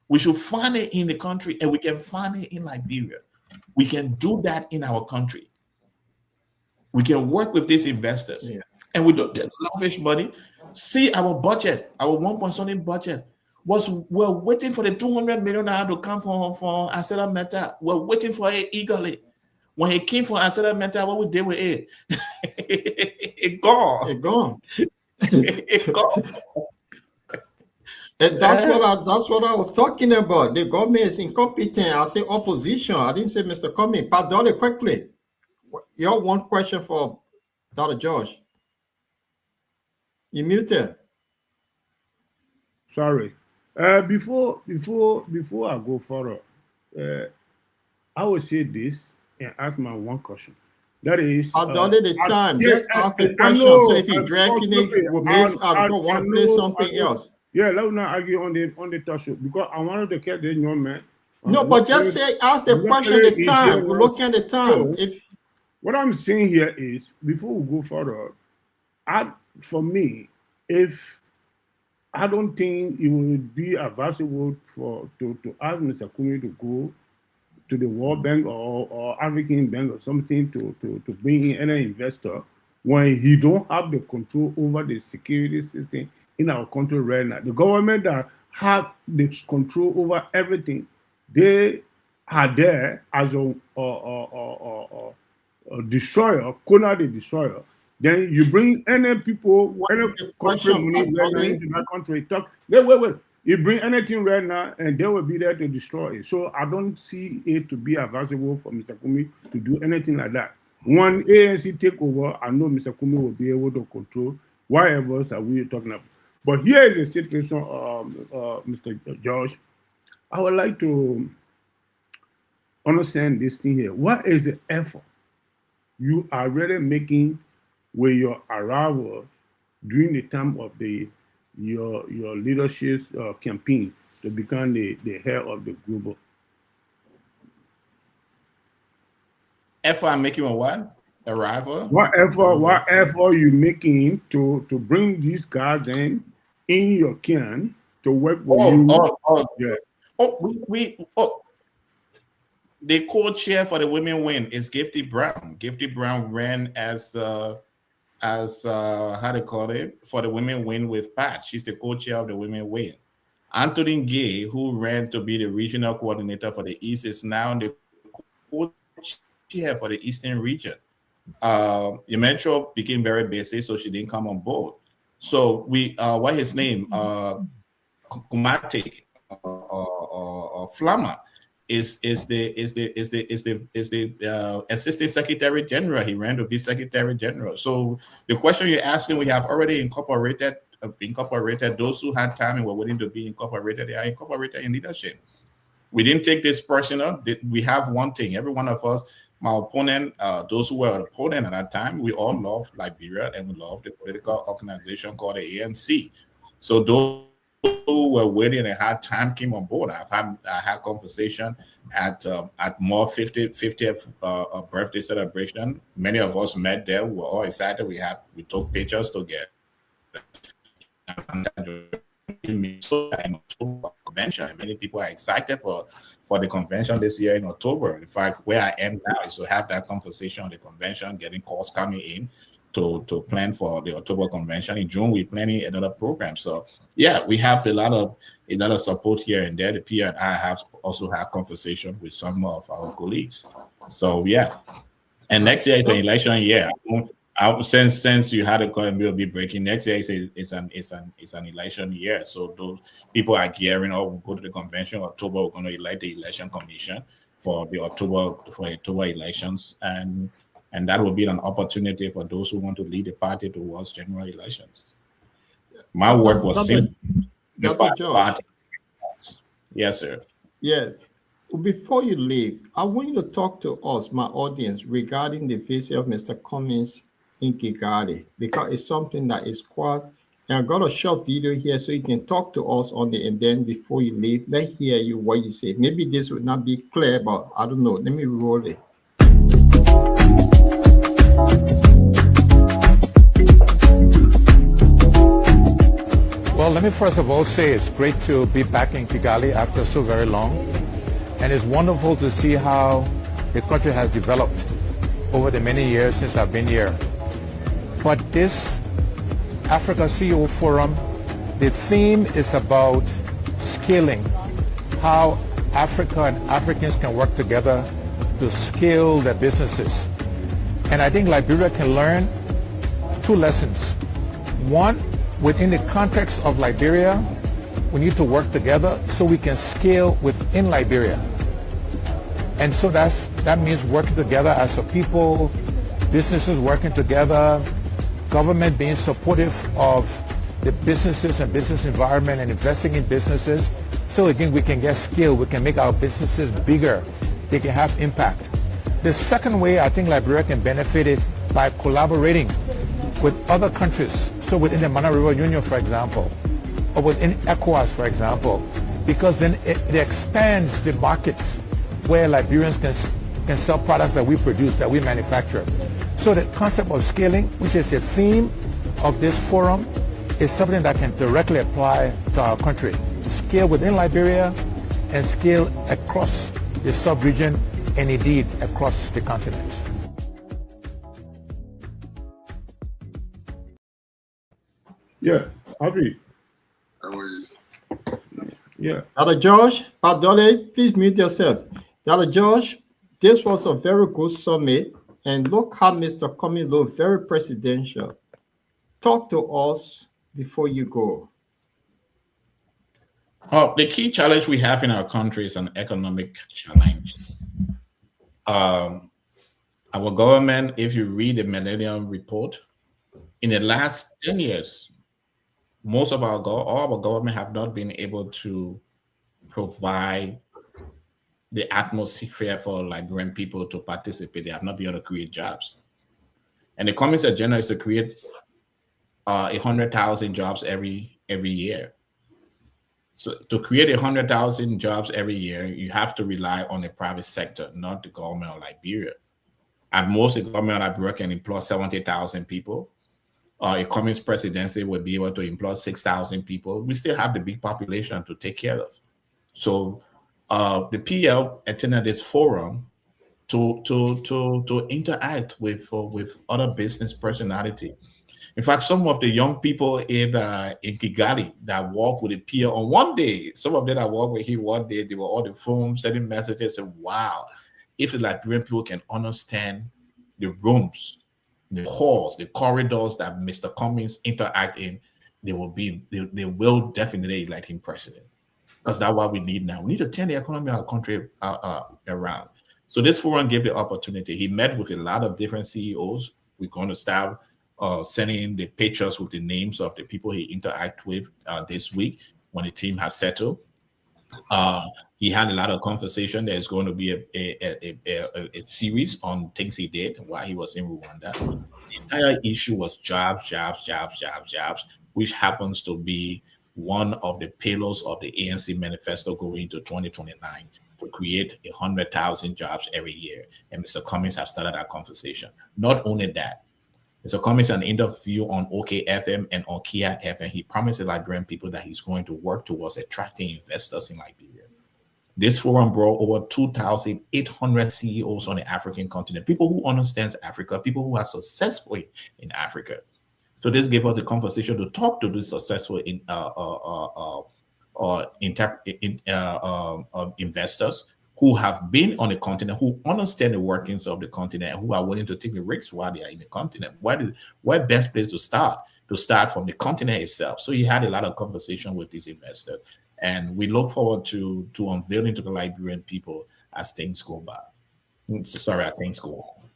We should find it in the country, and we can find it in Liberia. We can do that in our country. We can work with these investors, and we don't get lavish money. See our budget, our 1.something budget. We're waiting for the $200 million to come from Asela Meta. We're waiting for it eagerly. When it came from Asela Meta, what we did with it? It gone. It gone. It gone. And that's what I was talking about. The government is incompetent. I say opposition. I didn't say Mr. Cummings. Pardon quickly. You have one question for Dr. George. You muted. Sorry. Before I go further, I will say this and ask my one question. That is, I've done it the time. Just ask the question. So if you're dragging it, we'll miss out. I don't want to play something else. Yeah, let's not argue on the touch because I wanted to catch the young man. No, but just say ask the question at the time. We're looking at the time. So, what I'm saying here is, before we go further, for me, if I don't think it would be advisable to ask Mr. Kumi to go to the World Bank or African Bank or something to bring in any investor when he don't have the control over the security system in our country right now. The government that have the control over everything, they are there as a destroyer, corner the destroyer. Then you bring any people, any country money right now into that country. Wait. You bring anything right now, and they will be there to destroy it. So I don't see it to be advisable for Mr. Kumi to do anything like that. When ANC take over, I know Mr. Kumi will be able to control whatever that we are talking about. But here is the situation, Mr. George. I would like to understand this thing here. What is the effort you are really making with your arrival during the time of your leadership campaign to become the head of the global? effort I'm making on what? Arrival? What effort you making to bring these guys in your can to work with you? Yeah. The co-chair for the women win is Gifty Brown. Gifty Brown ran as how they call it, for the women win with Pat. She's the co-chair of the women win. Anthony Gay, who ran to be the regional coordinator for the East, is now the co-chair for the Eastern region. Metro became very busy, so she didn't come on board. So we, what his name, Kumate Flamma is the assistant secretary general. He ran to be secretary general. So the question you're asking, we have already incorporated those who had time and were willing to be incorporated. They are incorporated in leadership. We didn't take this personal. We have one thing. Every one of us, my opponent, those who were opponent at that time, we all love Liberia and we love the political organization called the ANC. So those who were waiting and had time came on board. I had conversation at more 50th birthday celebration. Many of us met there. We were all excited. We took pictures together. Convention, and many people are excited for the convention this year in October. In fact, where I am now is to have that conversation on the convention, getting calls coming in to plan for the October convention. In June, we're planning another program. So yeah, we have a lot of support here and there. The PR and I have also had conversation with some of our colleagues. So yeah, and next year is an election year. Since you had a current bill be breaking, next year is an election year. So those people are gearing up. We'll go to the convention in October. We're going to elect the election commission for October elections, and that will be an opportunity for those who want to lead the party towards general elections. My work was simple. Dr. George. Yes, sir. Yeah. Before you leave, I want you to talk to us, my audience, regarding the visit of Mr. Cummings in Kigali, because it's something that is quite, and I got a short video here so you can talk to us on it, and then before you leave, let's hear you what you say. Maybe this would not be clear, but I don't know. Let me roll it. Well, let me first of all say it's great to be back in Kigali after so very long. And it's wonderful to see how the country has developed over the many years since I've been here. But this Africa CEO Forum, the theme is about scaling, how Africa and Africans can work together to scale their businesses. And I think Liberia can learn two lessons. One, within the context of Liberia, we need to work together so we can scale within Liberia. And so that means working together as a people, businesses working together, government being supportive of the businesses and business environment and investing in businesses. So again, we can get scale, we can make our businesses bigger, they can have impact. The second way I think Liberia can benefit is by collaborating with other countries. So within the Mana River Union, for example, or within ECOWAS, for example, because then it expands the markets where Liberians can sell products that we produce, that we manufacture. So the concept of scaling, which is the theme of this forum, is something that can directly apply to our country. Scale within Liberia and scale across the sub-region and indeed across the continent. Yeah, Avi. Yeah. Dr. George, Padole, please mute yourself. Dr. George, this was a very good summit, and look how Mr. Cummings looked very presidential. Talk to us before you go. Oh, the key challenge we have in our country is an economic challenge. Our government, if you read the Millennium Report, in the last 10 years, most of all our government have not been able to provide the atmosphere for Liberian people to participate. They have not been able to create jobs. And the Cummings agenda is to create 100,000 jobs every year. So to create 100,000 jobs every year, you have to rely on the private sector, not the government of Liberia. At most, a government of Liberia can employ 70,000 people. A communist presidency would be able to employ 6,000 people. We still have the big population to take care of. So the PL attended this forum to interact with other business personality. In fact, some of the young people in Kigali that work with the PL on one day, some of them that work with him one day, they were on the phone sending messages and wow, if the Liberian people can understand the rooms, the halls, the corridors that Mr. Cummings interact in, they will definitely elect him president. Because that's what we need now. We need to turn the economy of our country around. So this forum gave the opportunity. He met with a lot of different CEOs. We're going to start sending the pictures with the names of the people he interact with this week when the team has settled. He had a lot of conversation. There's going to be a series on things he did while he was in Rwanda. The entire issue was jobs, which happens to be one of the pillars of the ANC manifesto going into 2029 to create 100,000 jobs every year. And Mr. Cummings has started that conversation. Not only that, Mr. Cummings in an interview on OKFM and on Kia FM, he promised the Liberian people that he's going to work towards attracting investors in Liberia. This forum brought over 2,800 CEOs on the African continent, people who understand Africa, people who are successful in Africa. So this gave us the conversation to talk to these successful investors who have been on the continent, who understand the workings of the continent, who are willing to take the risks while they are in the continent. What best place to start? To start from the continent itself. So he had a lot of conversation with these investors, and we look forward to unveiling to the Liberian people as things go by. Sorry, as things go on.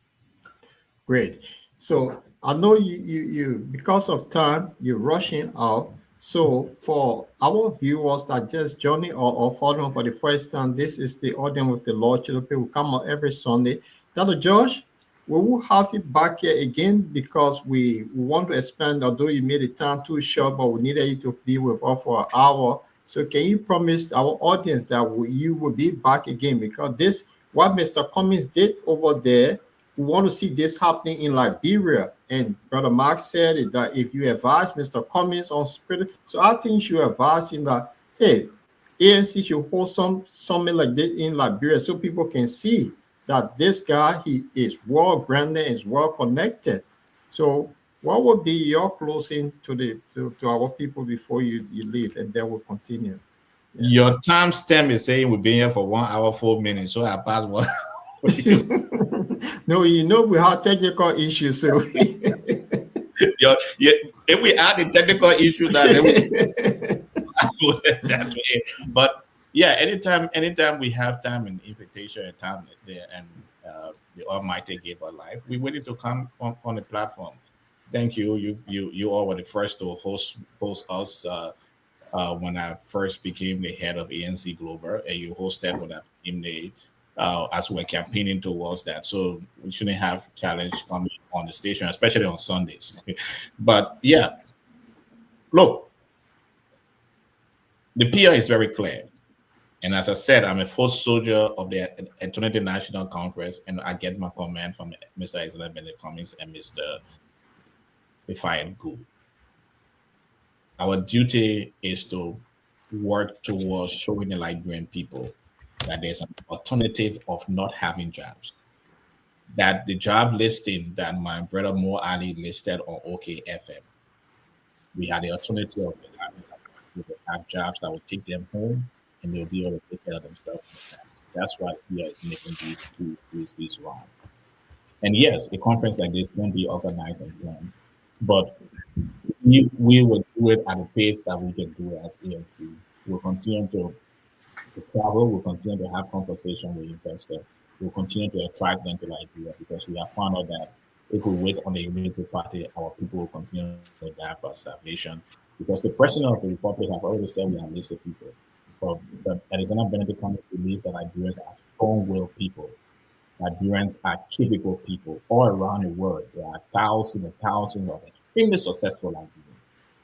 Great. So I know you because of time, you're rushing out. So for our viewers that just joining or following for the first time, this is the audience with the Lord Choloply. We come out every Sunday. Dr. Josh, we will have you back here again because we want to expand, although you made the time too short, but we needed you to be with us for an hour. So can you promise our audience that you will be back again? Because this, what Mr. Cummings did over there, we want to see this happening in Liberia. And Brother Mark said that if you advise Mr. Cummings on spirit, so I think you should advise him that, hey, ANC should hold something like this in Liberia so people can see that this guy, he is well-grounded, is well-connected. So what would be your closing to our people before you leave, and then we'll continue? Yeah. Your timestamp is saying we've been here for 1 hour, 4 minutes, so I passed one. No, you know we have technical issues, so if we add the technical issue that but yeah, anytime we have time and invitation and time there, and the Almighty gave our life, we waited to come on the platform. Thank you. You all were the first to host us when I first became the head of ANC Global, and you hosted when I became the as we're campaigning towards that. So we shouldn't have challenge coming on the station, especially on Sundays. But yeah, look, the PR is very clear. And as I said, I'm a foot soldier of the Eternity National Congress, and I get my command from Mr. Isaiah Bennett Cummings and Mr. Defiant Good. Our duty is to work towards showing the Liberian people that there's an alternative of not having jobs. That the job listing that my brother Mo Ali listed on OKFM, we had the alternative of having have jobs that will take them home and they'll be able to take care of themselves. That's why here is making these wrong. And yes, a conference like this can be organized and planned, but we will do it at a pace that we can do it as ANC. We'll continue to travel, we'll continue to have conversation with investors, we'll continue to attract them to Liberia, because we have found out that if we wait on the Unity Party, our people will continue to die for starvation. Because the president of the republic have already said we are lazy people. But Alexander Benedict Cummings believes that Liberians are strong-willed people. Liberians are capable people all around the world. There are thousands and thousands of extremely successful Liberians.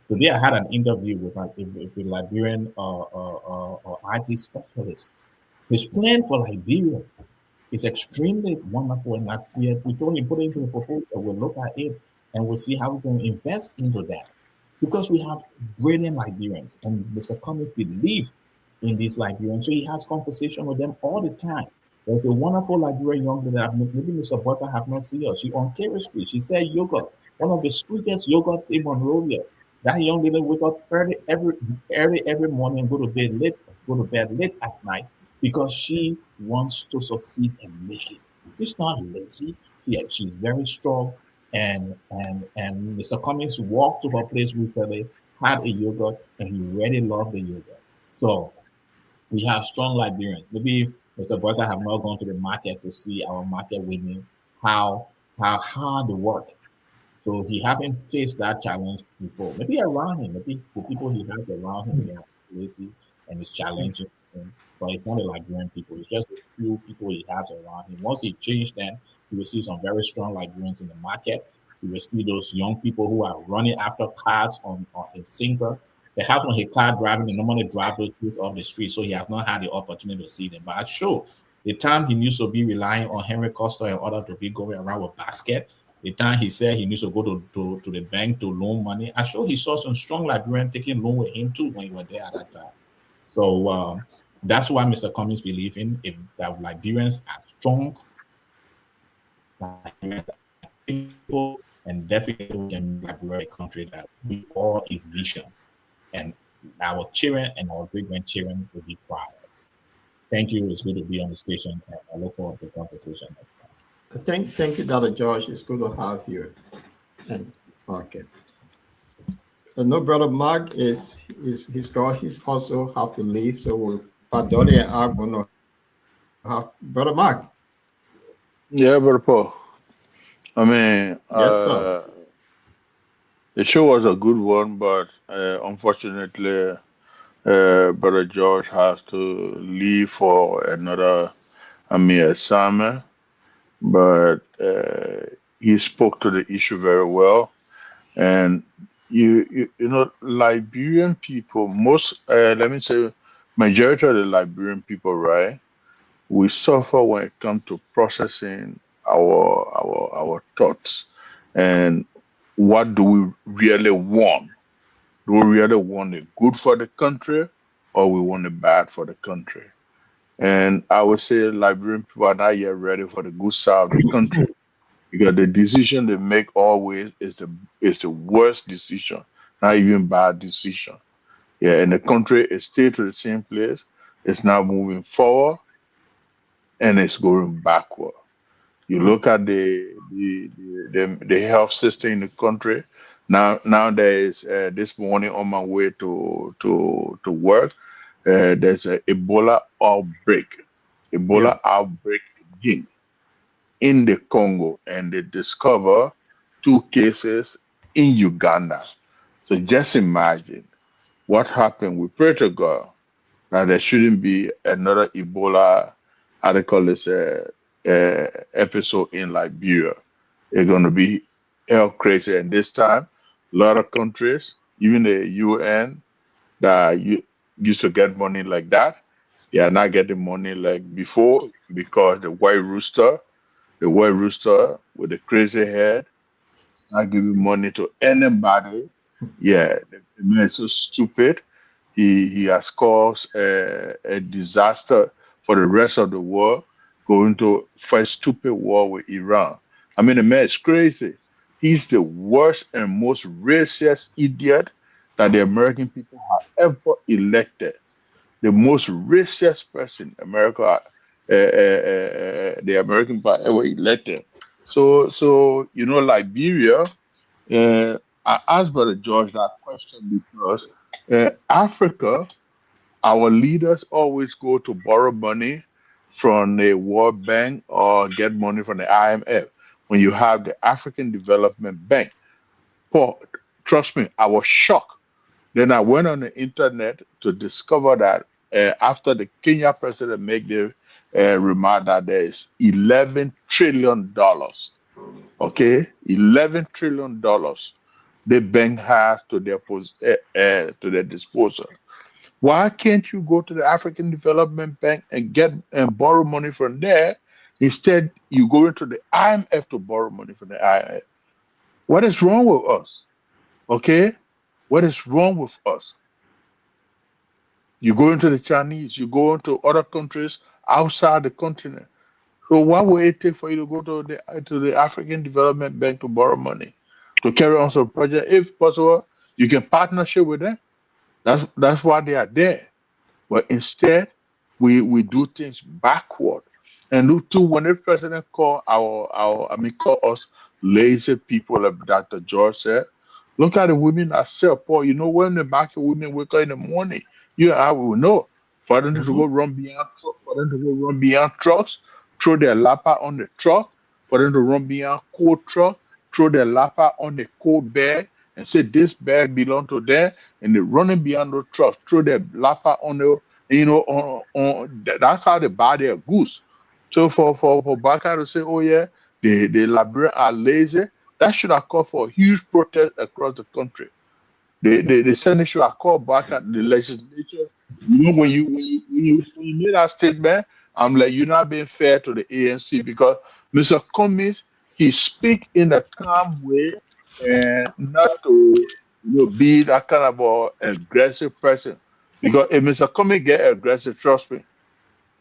Today, I had an interview with a Liberian IT specialist. His plan for Liberia It's extremely wonderful, and that we told him put it into the proposal. We'll look at it and we'll see how we can invest into that because we have brilliant Liberians, and Mr. Cummings believe in these Liberians, so he has conversation with them all the time. There's a wonderful Liberian young lady that maybe Mr. Butler have not seen her. She on Carey Street. She said yogurt, one of the sweetest yogurts in Monrovia. That young lady wake up early every morning and go to bed late at night because she wants to succeed and make it. She's not lazy. She's very strong. And Mr. Cummings walked to her place recently, had a yogurt, and he really loved the yogurt. So we have strong Liberians. Maybe Mr. Burger have not gone to the market to see our market women how hard they work. So he haven't faced that challenge before. Maybe around him, maybe the people he has around him, they are lazy and it's challenging him. But it's not a Liberian people. It's just a few people he has around him. Once he changed them, you will see some very strong Liberians in the market. You will see those young people who are running after cars on a sinker. They have on a car driving, they normally drive those kids off the street, so he has not had the opportunity to see them. But I'm sure the time he used to be relying on Henry Costa and others to be going around with basket, the time he said he needs to go to the bank to loan money, I'm sure he saw some strong Liberian taking loan with him too when he was there at that time. So that's why Mr. Cummings believe in if that Liberians are strong, Liberians are people, and definitely we can make Liberia a country that we all a vision, and our children and our great grandchildren will be proud. Thank you. It's good to be on the station, and I look forward to the conversation next time. Thank you, Dr. George. It's good to have you. And okay. No, brother Mark he's also have to leave, so but Donnie and I gonna have brother Mark. Yeah, brother Paul. I mean, Yes, sir. the show was a good one, but unfortunately, brother George has to leave for another, assignment. But he spoke to the issue very well, and Liberian people, most let me say, majority of the Liberian people, right? We suffer when it comes to processing our thoughts and what do we really want? Do we really want it good for the country or we want it bad for the country? And I would say Liberian people are not yet ready for the good side of the country because the decision they make always is the worst decision, not even bad decision. Yeah, and the country is still to the same place. It's now moving forward and it's going backward. You look at the health system in the country. Now there is this morning on my way to work. There's a Yeah. Ebola outbreak again in the Congo, and they discover two cases in Uganda. So just imagine what happened. We pray to God that there shouldn't be another Ebola, how they call this, episode in Liberia. It's going to be hell crazy. And this time, a lot of countries, even the UN, that used to get money like that, they are not getting money like before because the white rooster with the crazy head, not giving money to anybody. Yeah, the man is so stupid. He has caused a disaster for the rest of the world, going to fight stupid war with Iran. I mean, the man is crazy. He's the worst and most racist idiot that the American people have ever elected. The most racist person the American people ever elected. So Liberia. Uh, I asked Brother George that question because Africa, our leaders always go to borrow money from the World Bank or get money from the IMF. When you have the African Development Bank, Paul, trust me, I was shocked. Then I went on the internet to discover that after the Kenya president made the remark that there is $11 trillion, okay, $11 trillion the bank has to their disposal. Why can't you go to the African Development Bank and get and borrow money from there Instead, you go into the IMF to borrow money from the IMF. What is wrong with us? Okay? What is wrong with us? You go into the Chinese, you go into other countries outside the continent. So what will it take for you to go to the African Development Bank to borrow money to carry on some project? If possible, you can partnership with them. That's why they are there. But instead, we do things backward. And look too, when the president call us lazy people, like Dr. George said, look at the women that sell Paul. You know, when the market women wake up in the morning, you and I will know. For them to go run beyond for them to go run beyond trucks, throw their lapper on the truck, for them to run beyond cold truck, throw their lapper on the cold bag and say this bag belong to them, and they're running beyond the truck, throw their lapper on the that's how they buy their goose. So for Baka to say, oh yeah, the Liberians are lazy, that should have called for a huge protest across the country. The Senate should have called back at the legislature. You know, when you made that statement, I'm like, you're not being fair to the ANC because Mr. Cummings, he speak in a calm way and not to be that kind of aggressive person. Because if Mr. Cummings get aggressive, trust me,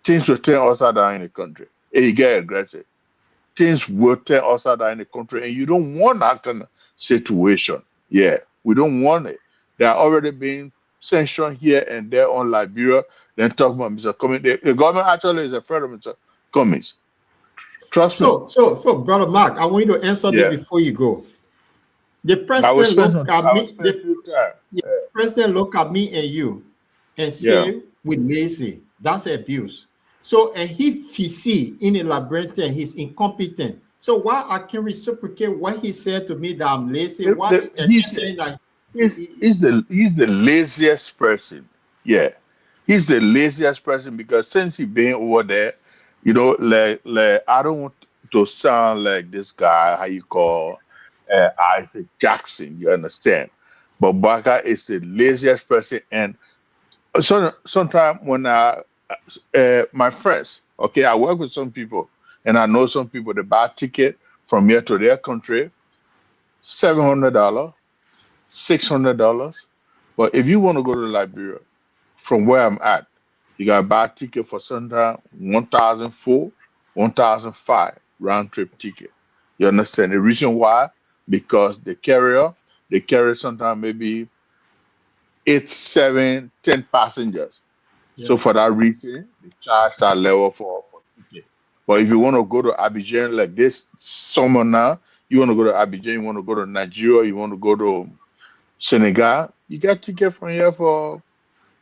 things will turn upside down in the country. If he get aggressive, things will turn upside down in the country, and you don't want that kind of situation. Yeah, we don't want it. They are already being sanctioned here and there on Liberia. Then talk about Mr. Cummings. The government actually is afraid of Mr. Cummings. Trust me. So, Brother Mark, I want you to answer this before you go. The president look at me. The president look at me and you, and say we're lazy. That's abuse. So, and he see in a labyrinth, he's incompetent. So why I can reciprocate what he said to me that I'm lazy? He's the laziest person. Yeah, he's the laziest person because since he been over there, like I don't want to sound like this guy. How you call Isaac Jackson? You understand? But Baka is the laziest person, and so sometimes when my friends, okay, I work with some people, and I know some people they buy ticket from here to their country, $700, $600. But if you want to go to Liberia, from where I'm at, you gotta buy a ticket for sometimes 1,004, 1,005 round trip ticket. You understand the reason why? Because they carry sometimes maybe 8, 7, 10 passengers. So for that reason, they charge that level for ticket. But if you want to go to Abidjan like this summer now, you want to go to Abidjan, you want to go to Nigeria, you want to go to Senegal, you get ticket from here for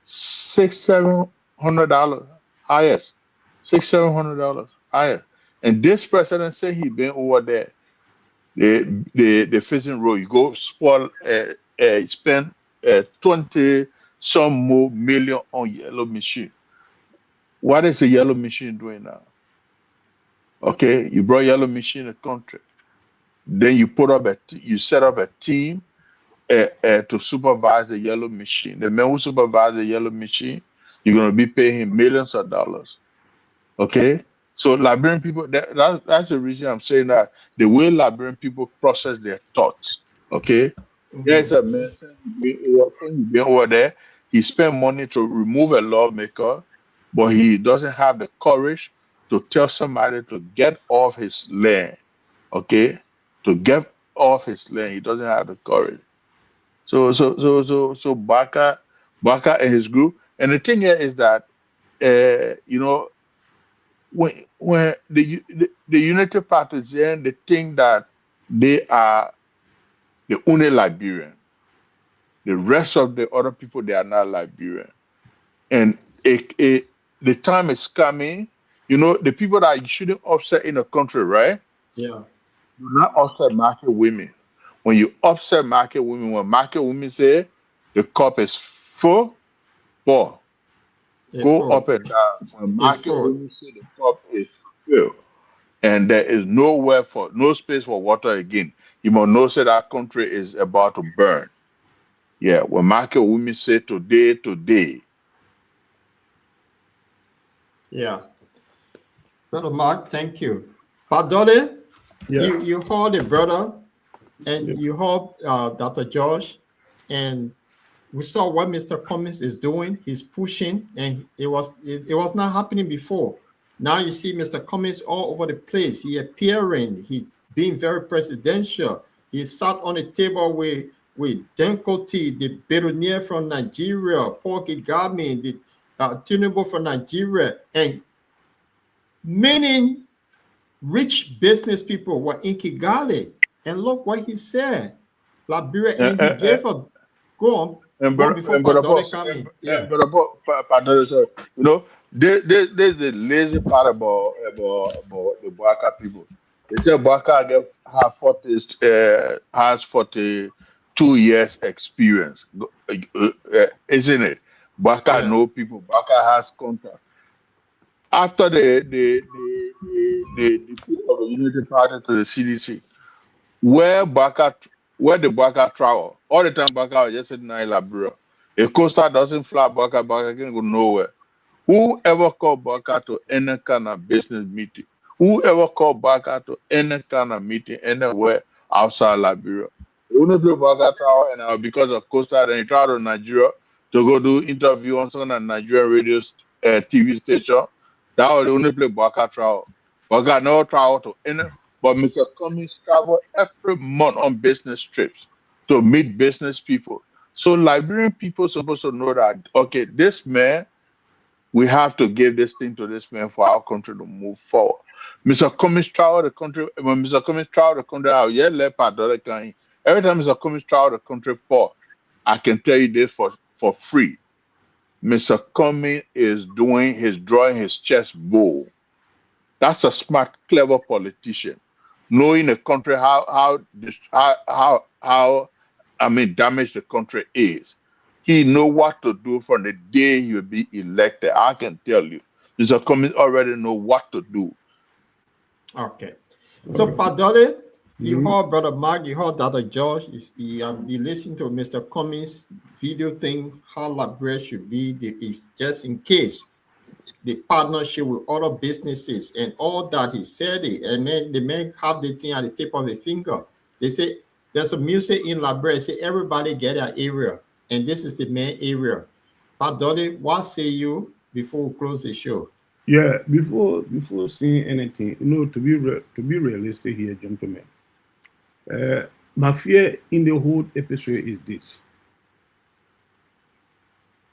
$600-700 highest. $600-700 highest. And this president said he been over there. The fishing road, you go spoil spend 20 some more million on yellow machine. What is the yellow machine doing now? Okay, you brought yellow machine in the country. Then you set up a team to supervise the yellow machine. The man who supervises the yellow machine, you're going to be paying him millions of dollars. Okay? So Liberian people, that's the reason I'm saying that the way Liberian people process their thoughts. Okay? There's a man since he been over there, he spent money to remove a lawmaker, but he doesn't have the courage to tell somebody to get off his land. Okay? To get off his land, he doesn't have the courage. So Baka and his group. And the thing here is that when the Unity Partisans they think that they are the only Liberian. The rest of the other people they are not Liberian. And the time is coming, the people that you shouldn't upset in a country, right? Yeah. Do not upset market women. When you upset market women, when market women say the cup is full, pour. Go up and down. When market women say the cup is full, and there is no space for water again, you must know say that country is about to burn. Yeah, when market women say today. Yeah. Brother Mark, thank you. Padole, Yeah. you heard the brother, and Yeah. you heard Dr. Josh, and we saw what Mr. Cummings is doing. He's pushing, and it was not happening before. Now you see Mr. Cummings all over the place. He appearing, he being very presidential. He sat on the table with Denkoti, the billionaire from Nigeria, Paul Kagame, the Tinubu from Nigeria, and many rich business people were in Kigali. And look what he said. Liberia, and he gave a go on. Go on before Padole come in. Yeah. Pardon, sorry. You know, there's the lazy part about the Baka people. They say Baka has 42 years experience, isn't it? Baka Yeah. know people. Baka has contact. After the defeat of the Unity Party to the CDC, where where the Baka travel, all the time Baka was just sitting in Liberia. If Costa doesn't fly Baka, Baka can go nowhere. Whoever called Baka to any kind of business meeting, whoever called Baka to any kind of meeting anywhere outside Liberia, they only do Baka travel, and because of Costa, then he traveled to Nigeria to go do interview on some of Nigerian radio TV station. That was the only place Baka travel. Baka never travel to any. But Mr. Cummings travel every month on business trips to meet business people. So Liberian people supposed to know that, okay, this man, we have to give this thing to this man for our country to move forward. Mr. Cummings travel the country, when Mr. Cummings travel the country out, yeah, let Padole can. Every time Mr. Cummings travel the country for, I can tell you this for free. Mr. Cummings is drawing his chest bow. That's a smart, clever politician, knowing the country how damaged the country is. He know what to do from the day he will be elected. I can tell you, Mr. Cummings already know what to do. Okay. So Padole, you heard Brother Mark, you heard Dr. George. You listened to Mr. Cummings' video thing, how Liberia should be, if just in case the partnership with other businesses and all that. He said it, and then they may have the thing at the tip of the finger. They say there's a music in Liberia. Say everybody get an area, and this is the main area. Padole, what say you before we close the show? Yeah, before saying anything, to be realistic here, gentlemen. My fear in the whole episode is this: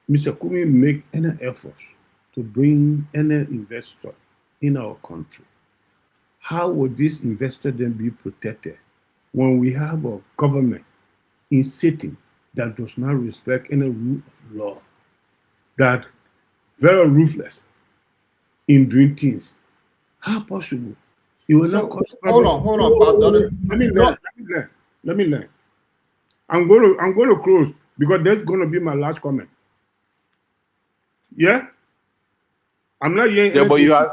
Mr. Kumi make any effort to bring any investor in our country. How would this investor then be protected when we have a government in sitting that does not respect any rule of law, that very ruthless in doing things? How possible? It will not cause problems. Hold on, Padole. Let me learn. I'm going to close because that's going to be my last comment. Yeah? I'm not hearing anything.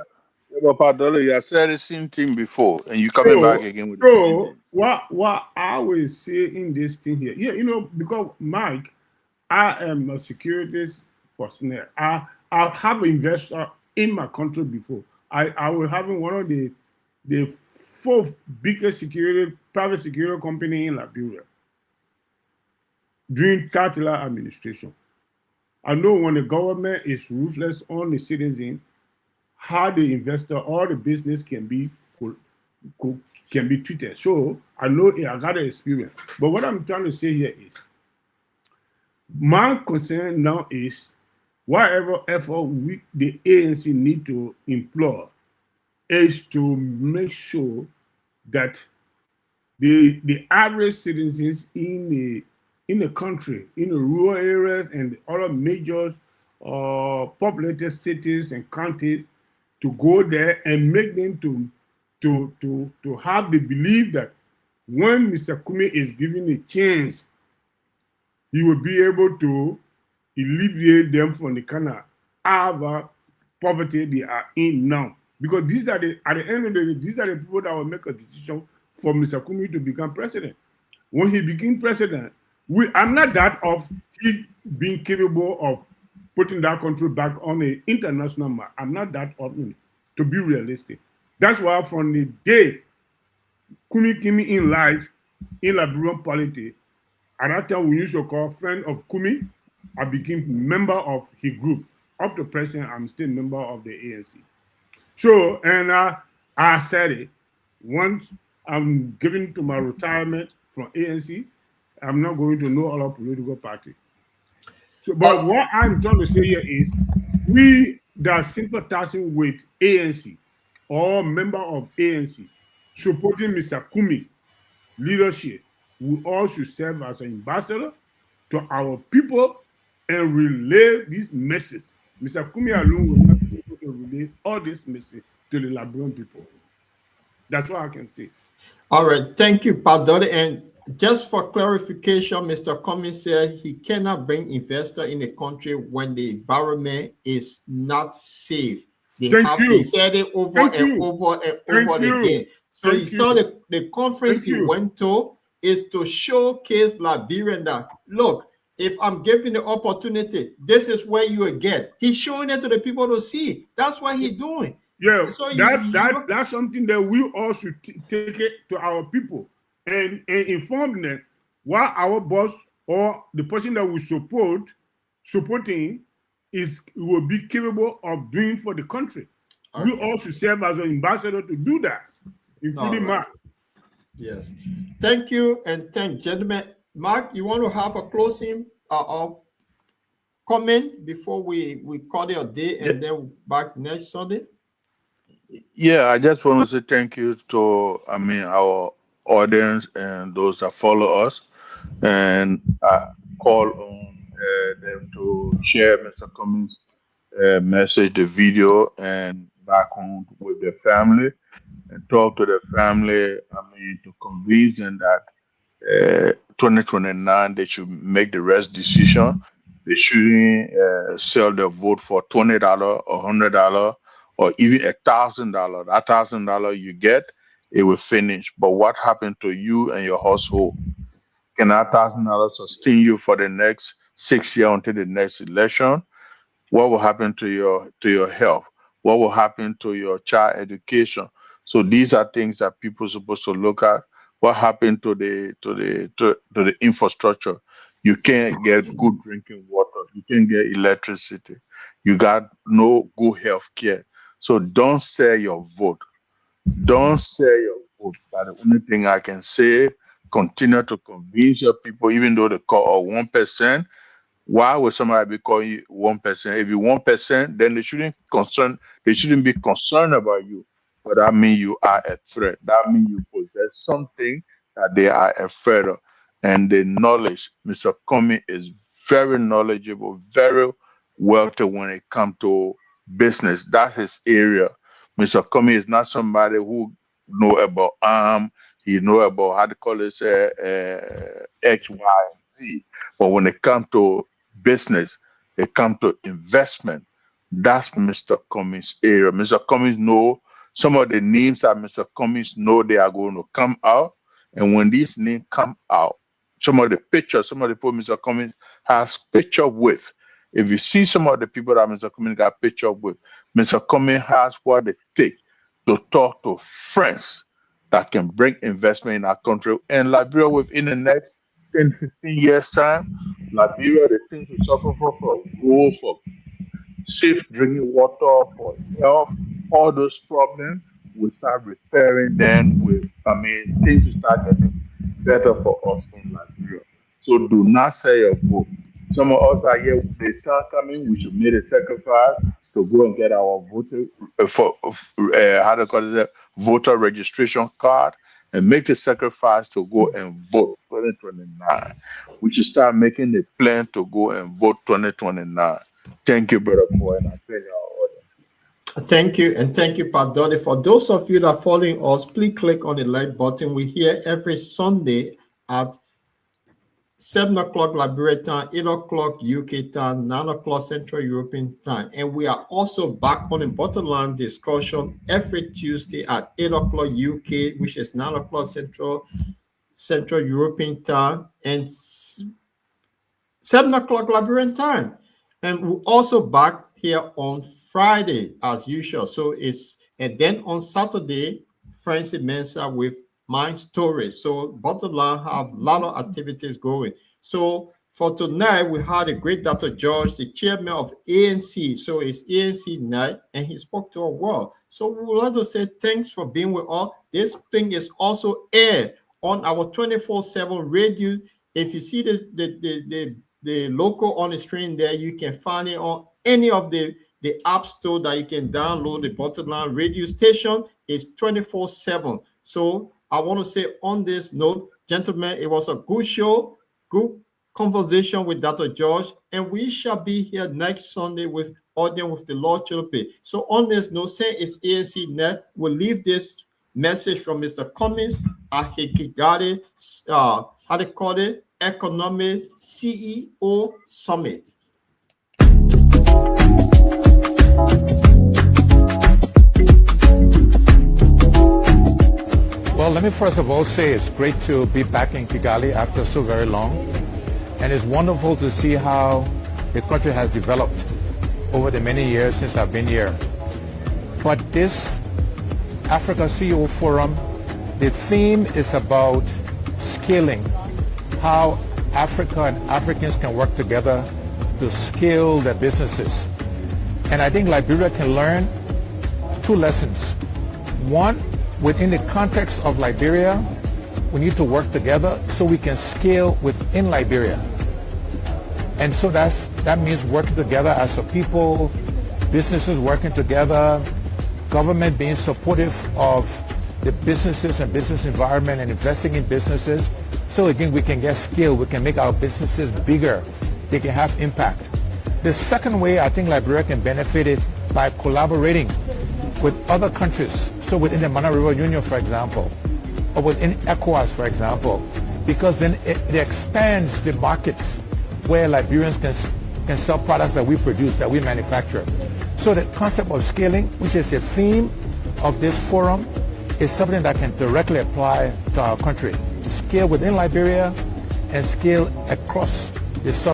But Padole, you have said the same thing before, and you coming back again with the same thing. What I will say in this thing here, because Mike, I am a securities personnel. I have an investor in my country before. I was having one of the fourth biggest private security company in Liberia during Tatila administration. I know when the government is ruthless on the citizen, how the investor or the business can be treated. So I know I got the experience. But what I'm trying to say here is, my concern now is whatever effort the ANC need to employ is to make sure that the average citizens in the country, in the rural areas and other major populated cities and counties, to go there and make them to have the belief that when Mr. Kumi is given a chance, he will be able to alleviate them from the kind of poverty they are in now. Because at the end of the day, these are the people that will make a decision for Mr. Kumi to become president. When he became president, I'm not that of he being capable of putting that country back on the international map. I'm not that of him. to be realistic. That's why from the day Kumi came in life in Liberian politics, at that time we used to call friend of Kumi, I became member of his group. Up to present, I'm still member of the ANC. So, and I said it, once I'm getting to my retirement from ANC, I'm not going to no other political party. So, but what I'm trying to say here is, we that are sympathizing with ANC or member of ANC supporting Mr. Kumi leadership, we all should serve as an ambassador to our people and relay this message. Mr. Kumi alone will not be able to relay all this message to the Liberian people. That's what I can say. All right, thank you, Padori. And just for clarification, Mr. Cummings said he cannot bring investor in a country when the environment is not safe. He said it over and over and over again. So he saw the conference he went to is to showcase Liberian that, look, if I'm given the opportunity, this is where you will get. He's showing it to the people to see. That's what he's doing. Yeah, so that's something that we all should take it to our people and inform them what our boss or the person that we supporting will be capable of doing for the country. Okay. We all should serve as an ambassador to do that, including Mark. Yes. Thank you, and thank gentlemen. Mark, you want to have a closing comment before we call it a day and then back next Sunday? Yeah, I just want to say thank you to our audience and those that follow us, and I call on them to share Mr. Cummings' message, the video, and back home with their family, and talk to the family. To convince them that 2029 they should make the rest decision. They shouldn't sell their vote for $20 or $100. Or even $1,000, that $1,000 you get, it will finish. But what happened to you and your household? Can that $1,000 sustain you for the next 6 years until the next election? What will happen to your health? What will happen to your child education? So these are things that people are supposed to look at. What happened to the infrastructure? You can't get good drinking water. You can't get electricity. You got no good health care. So don't sell your vote. Don't sell your vote. That's the only thing I can say. Continue to convince your people, even though they call 1%. Why would somebody be calling you 1%? If you 1%, then they shouldn't be concerned about you. But that means you are a threat. That means you possess something that they are afraid of. And the knowledge, Mr. Comey is very knowledgeable, very wealthy when it comes to business. That's his area. Mr. Comey is not somebody who know about he know about how to call it X, Y, and Z. But when it comes to business, it comes to investment. That's Mr. Cummings' area. Mr. Cummings know some of the names that Mr. Cummings know they are going to come out. And when these names come out, some of the pictures, some of the people Mr. Cummings has picture with. If you see some of the people that Mr. Cummings got picture with, Mr. Cummings has what it takes to talk to friends that can bring investment in our country. And Liberia, within the next 10, 15 years' time, Liberia, the things we suffer for growth, for safe drinking water, for health, all those problems, we start repairing them with, things will start getting better for us in Liberia. So do not sell your vote. Some of us are here, they start coming, we should make a sacrifice to go and get our voter, voter registration card, and make the sacrifice to go and vote 2029. We should start making the plan to go and vote 2029. Thank you, Brother Moore, and I thank our audience. Thank you, and thank you, Pat Doddy. For those of you that are following us, please click on the like button. We're here every Sunday at 7 o'clock Liberia time, 8 o'clock UK time, 9 o'clock Central European time. And we are also back on the bottom line discussion every Tuesday at 8 o'clock UK, which is 9 o'clock Central European time, and 7 o'clock Liberian time. And we're also back here on Friday, as usual. So and then on Saturday, Francis Mensa with My Story. So bottom line, have a lot of activities going. So for tonight, we had a great Dr. George, the chairman of ANC. So it's ANC night, and he spoke to our world. So we would like to say thanks for being with us. This thing is also aired on our 24/7 radio. If you see the logo on the screen there, you can find it on any of the app store that you can download. The bottom line radio station is 24/7. So I want to say on this note, gentlemen, it was a good show, good conversation with Dr. George, and we shall be here next Sunday with Audience with the Lord Choloply. So on this note, saying it's ANC Net, we'll leave this message from Mr. Cummings at Kigali, how they call it, Economic CEO Summit. Well, let me first of all say it's great to be back in Kigali after so very long. And it's wonderful to see how the country has developed over the many years since I've been here. But this Africa CEO Forum, the theme is about scaling, how Africa and Africans can work together to scale their businesses. And I think Liberia can learn two lessons. One, within the context of Liberia, we need to work together so we can scale within Liberia. And so that means working together as a people, businesses working together, government being supportive of the businesses and business environment and investing in businesses. So again, we can get scale, we can make our businesses bigger, they can have impact. The second way I think Liberia can benefit is by collaborating with other countries. So within the Mana River Union, for example, or within ECOWAS, for example, because then it expands the markets where Liberians can sell products that we produce, that we manufacture. So the concept of scaling, which is the theme of this forum, is something that can directly apply to our country. Scale within Liberia and scale across the sub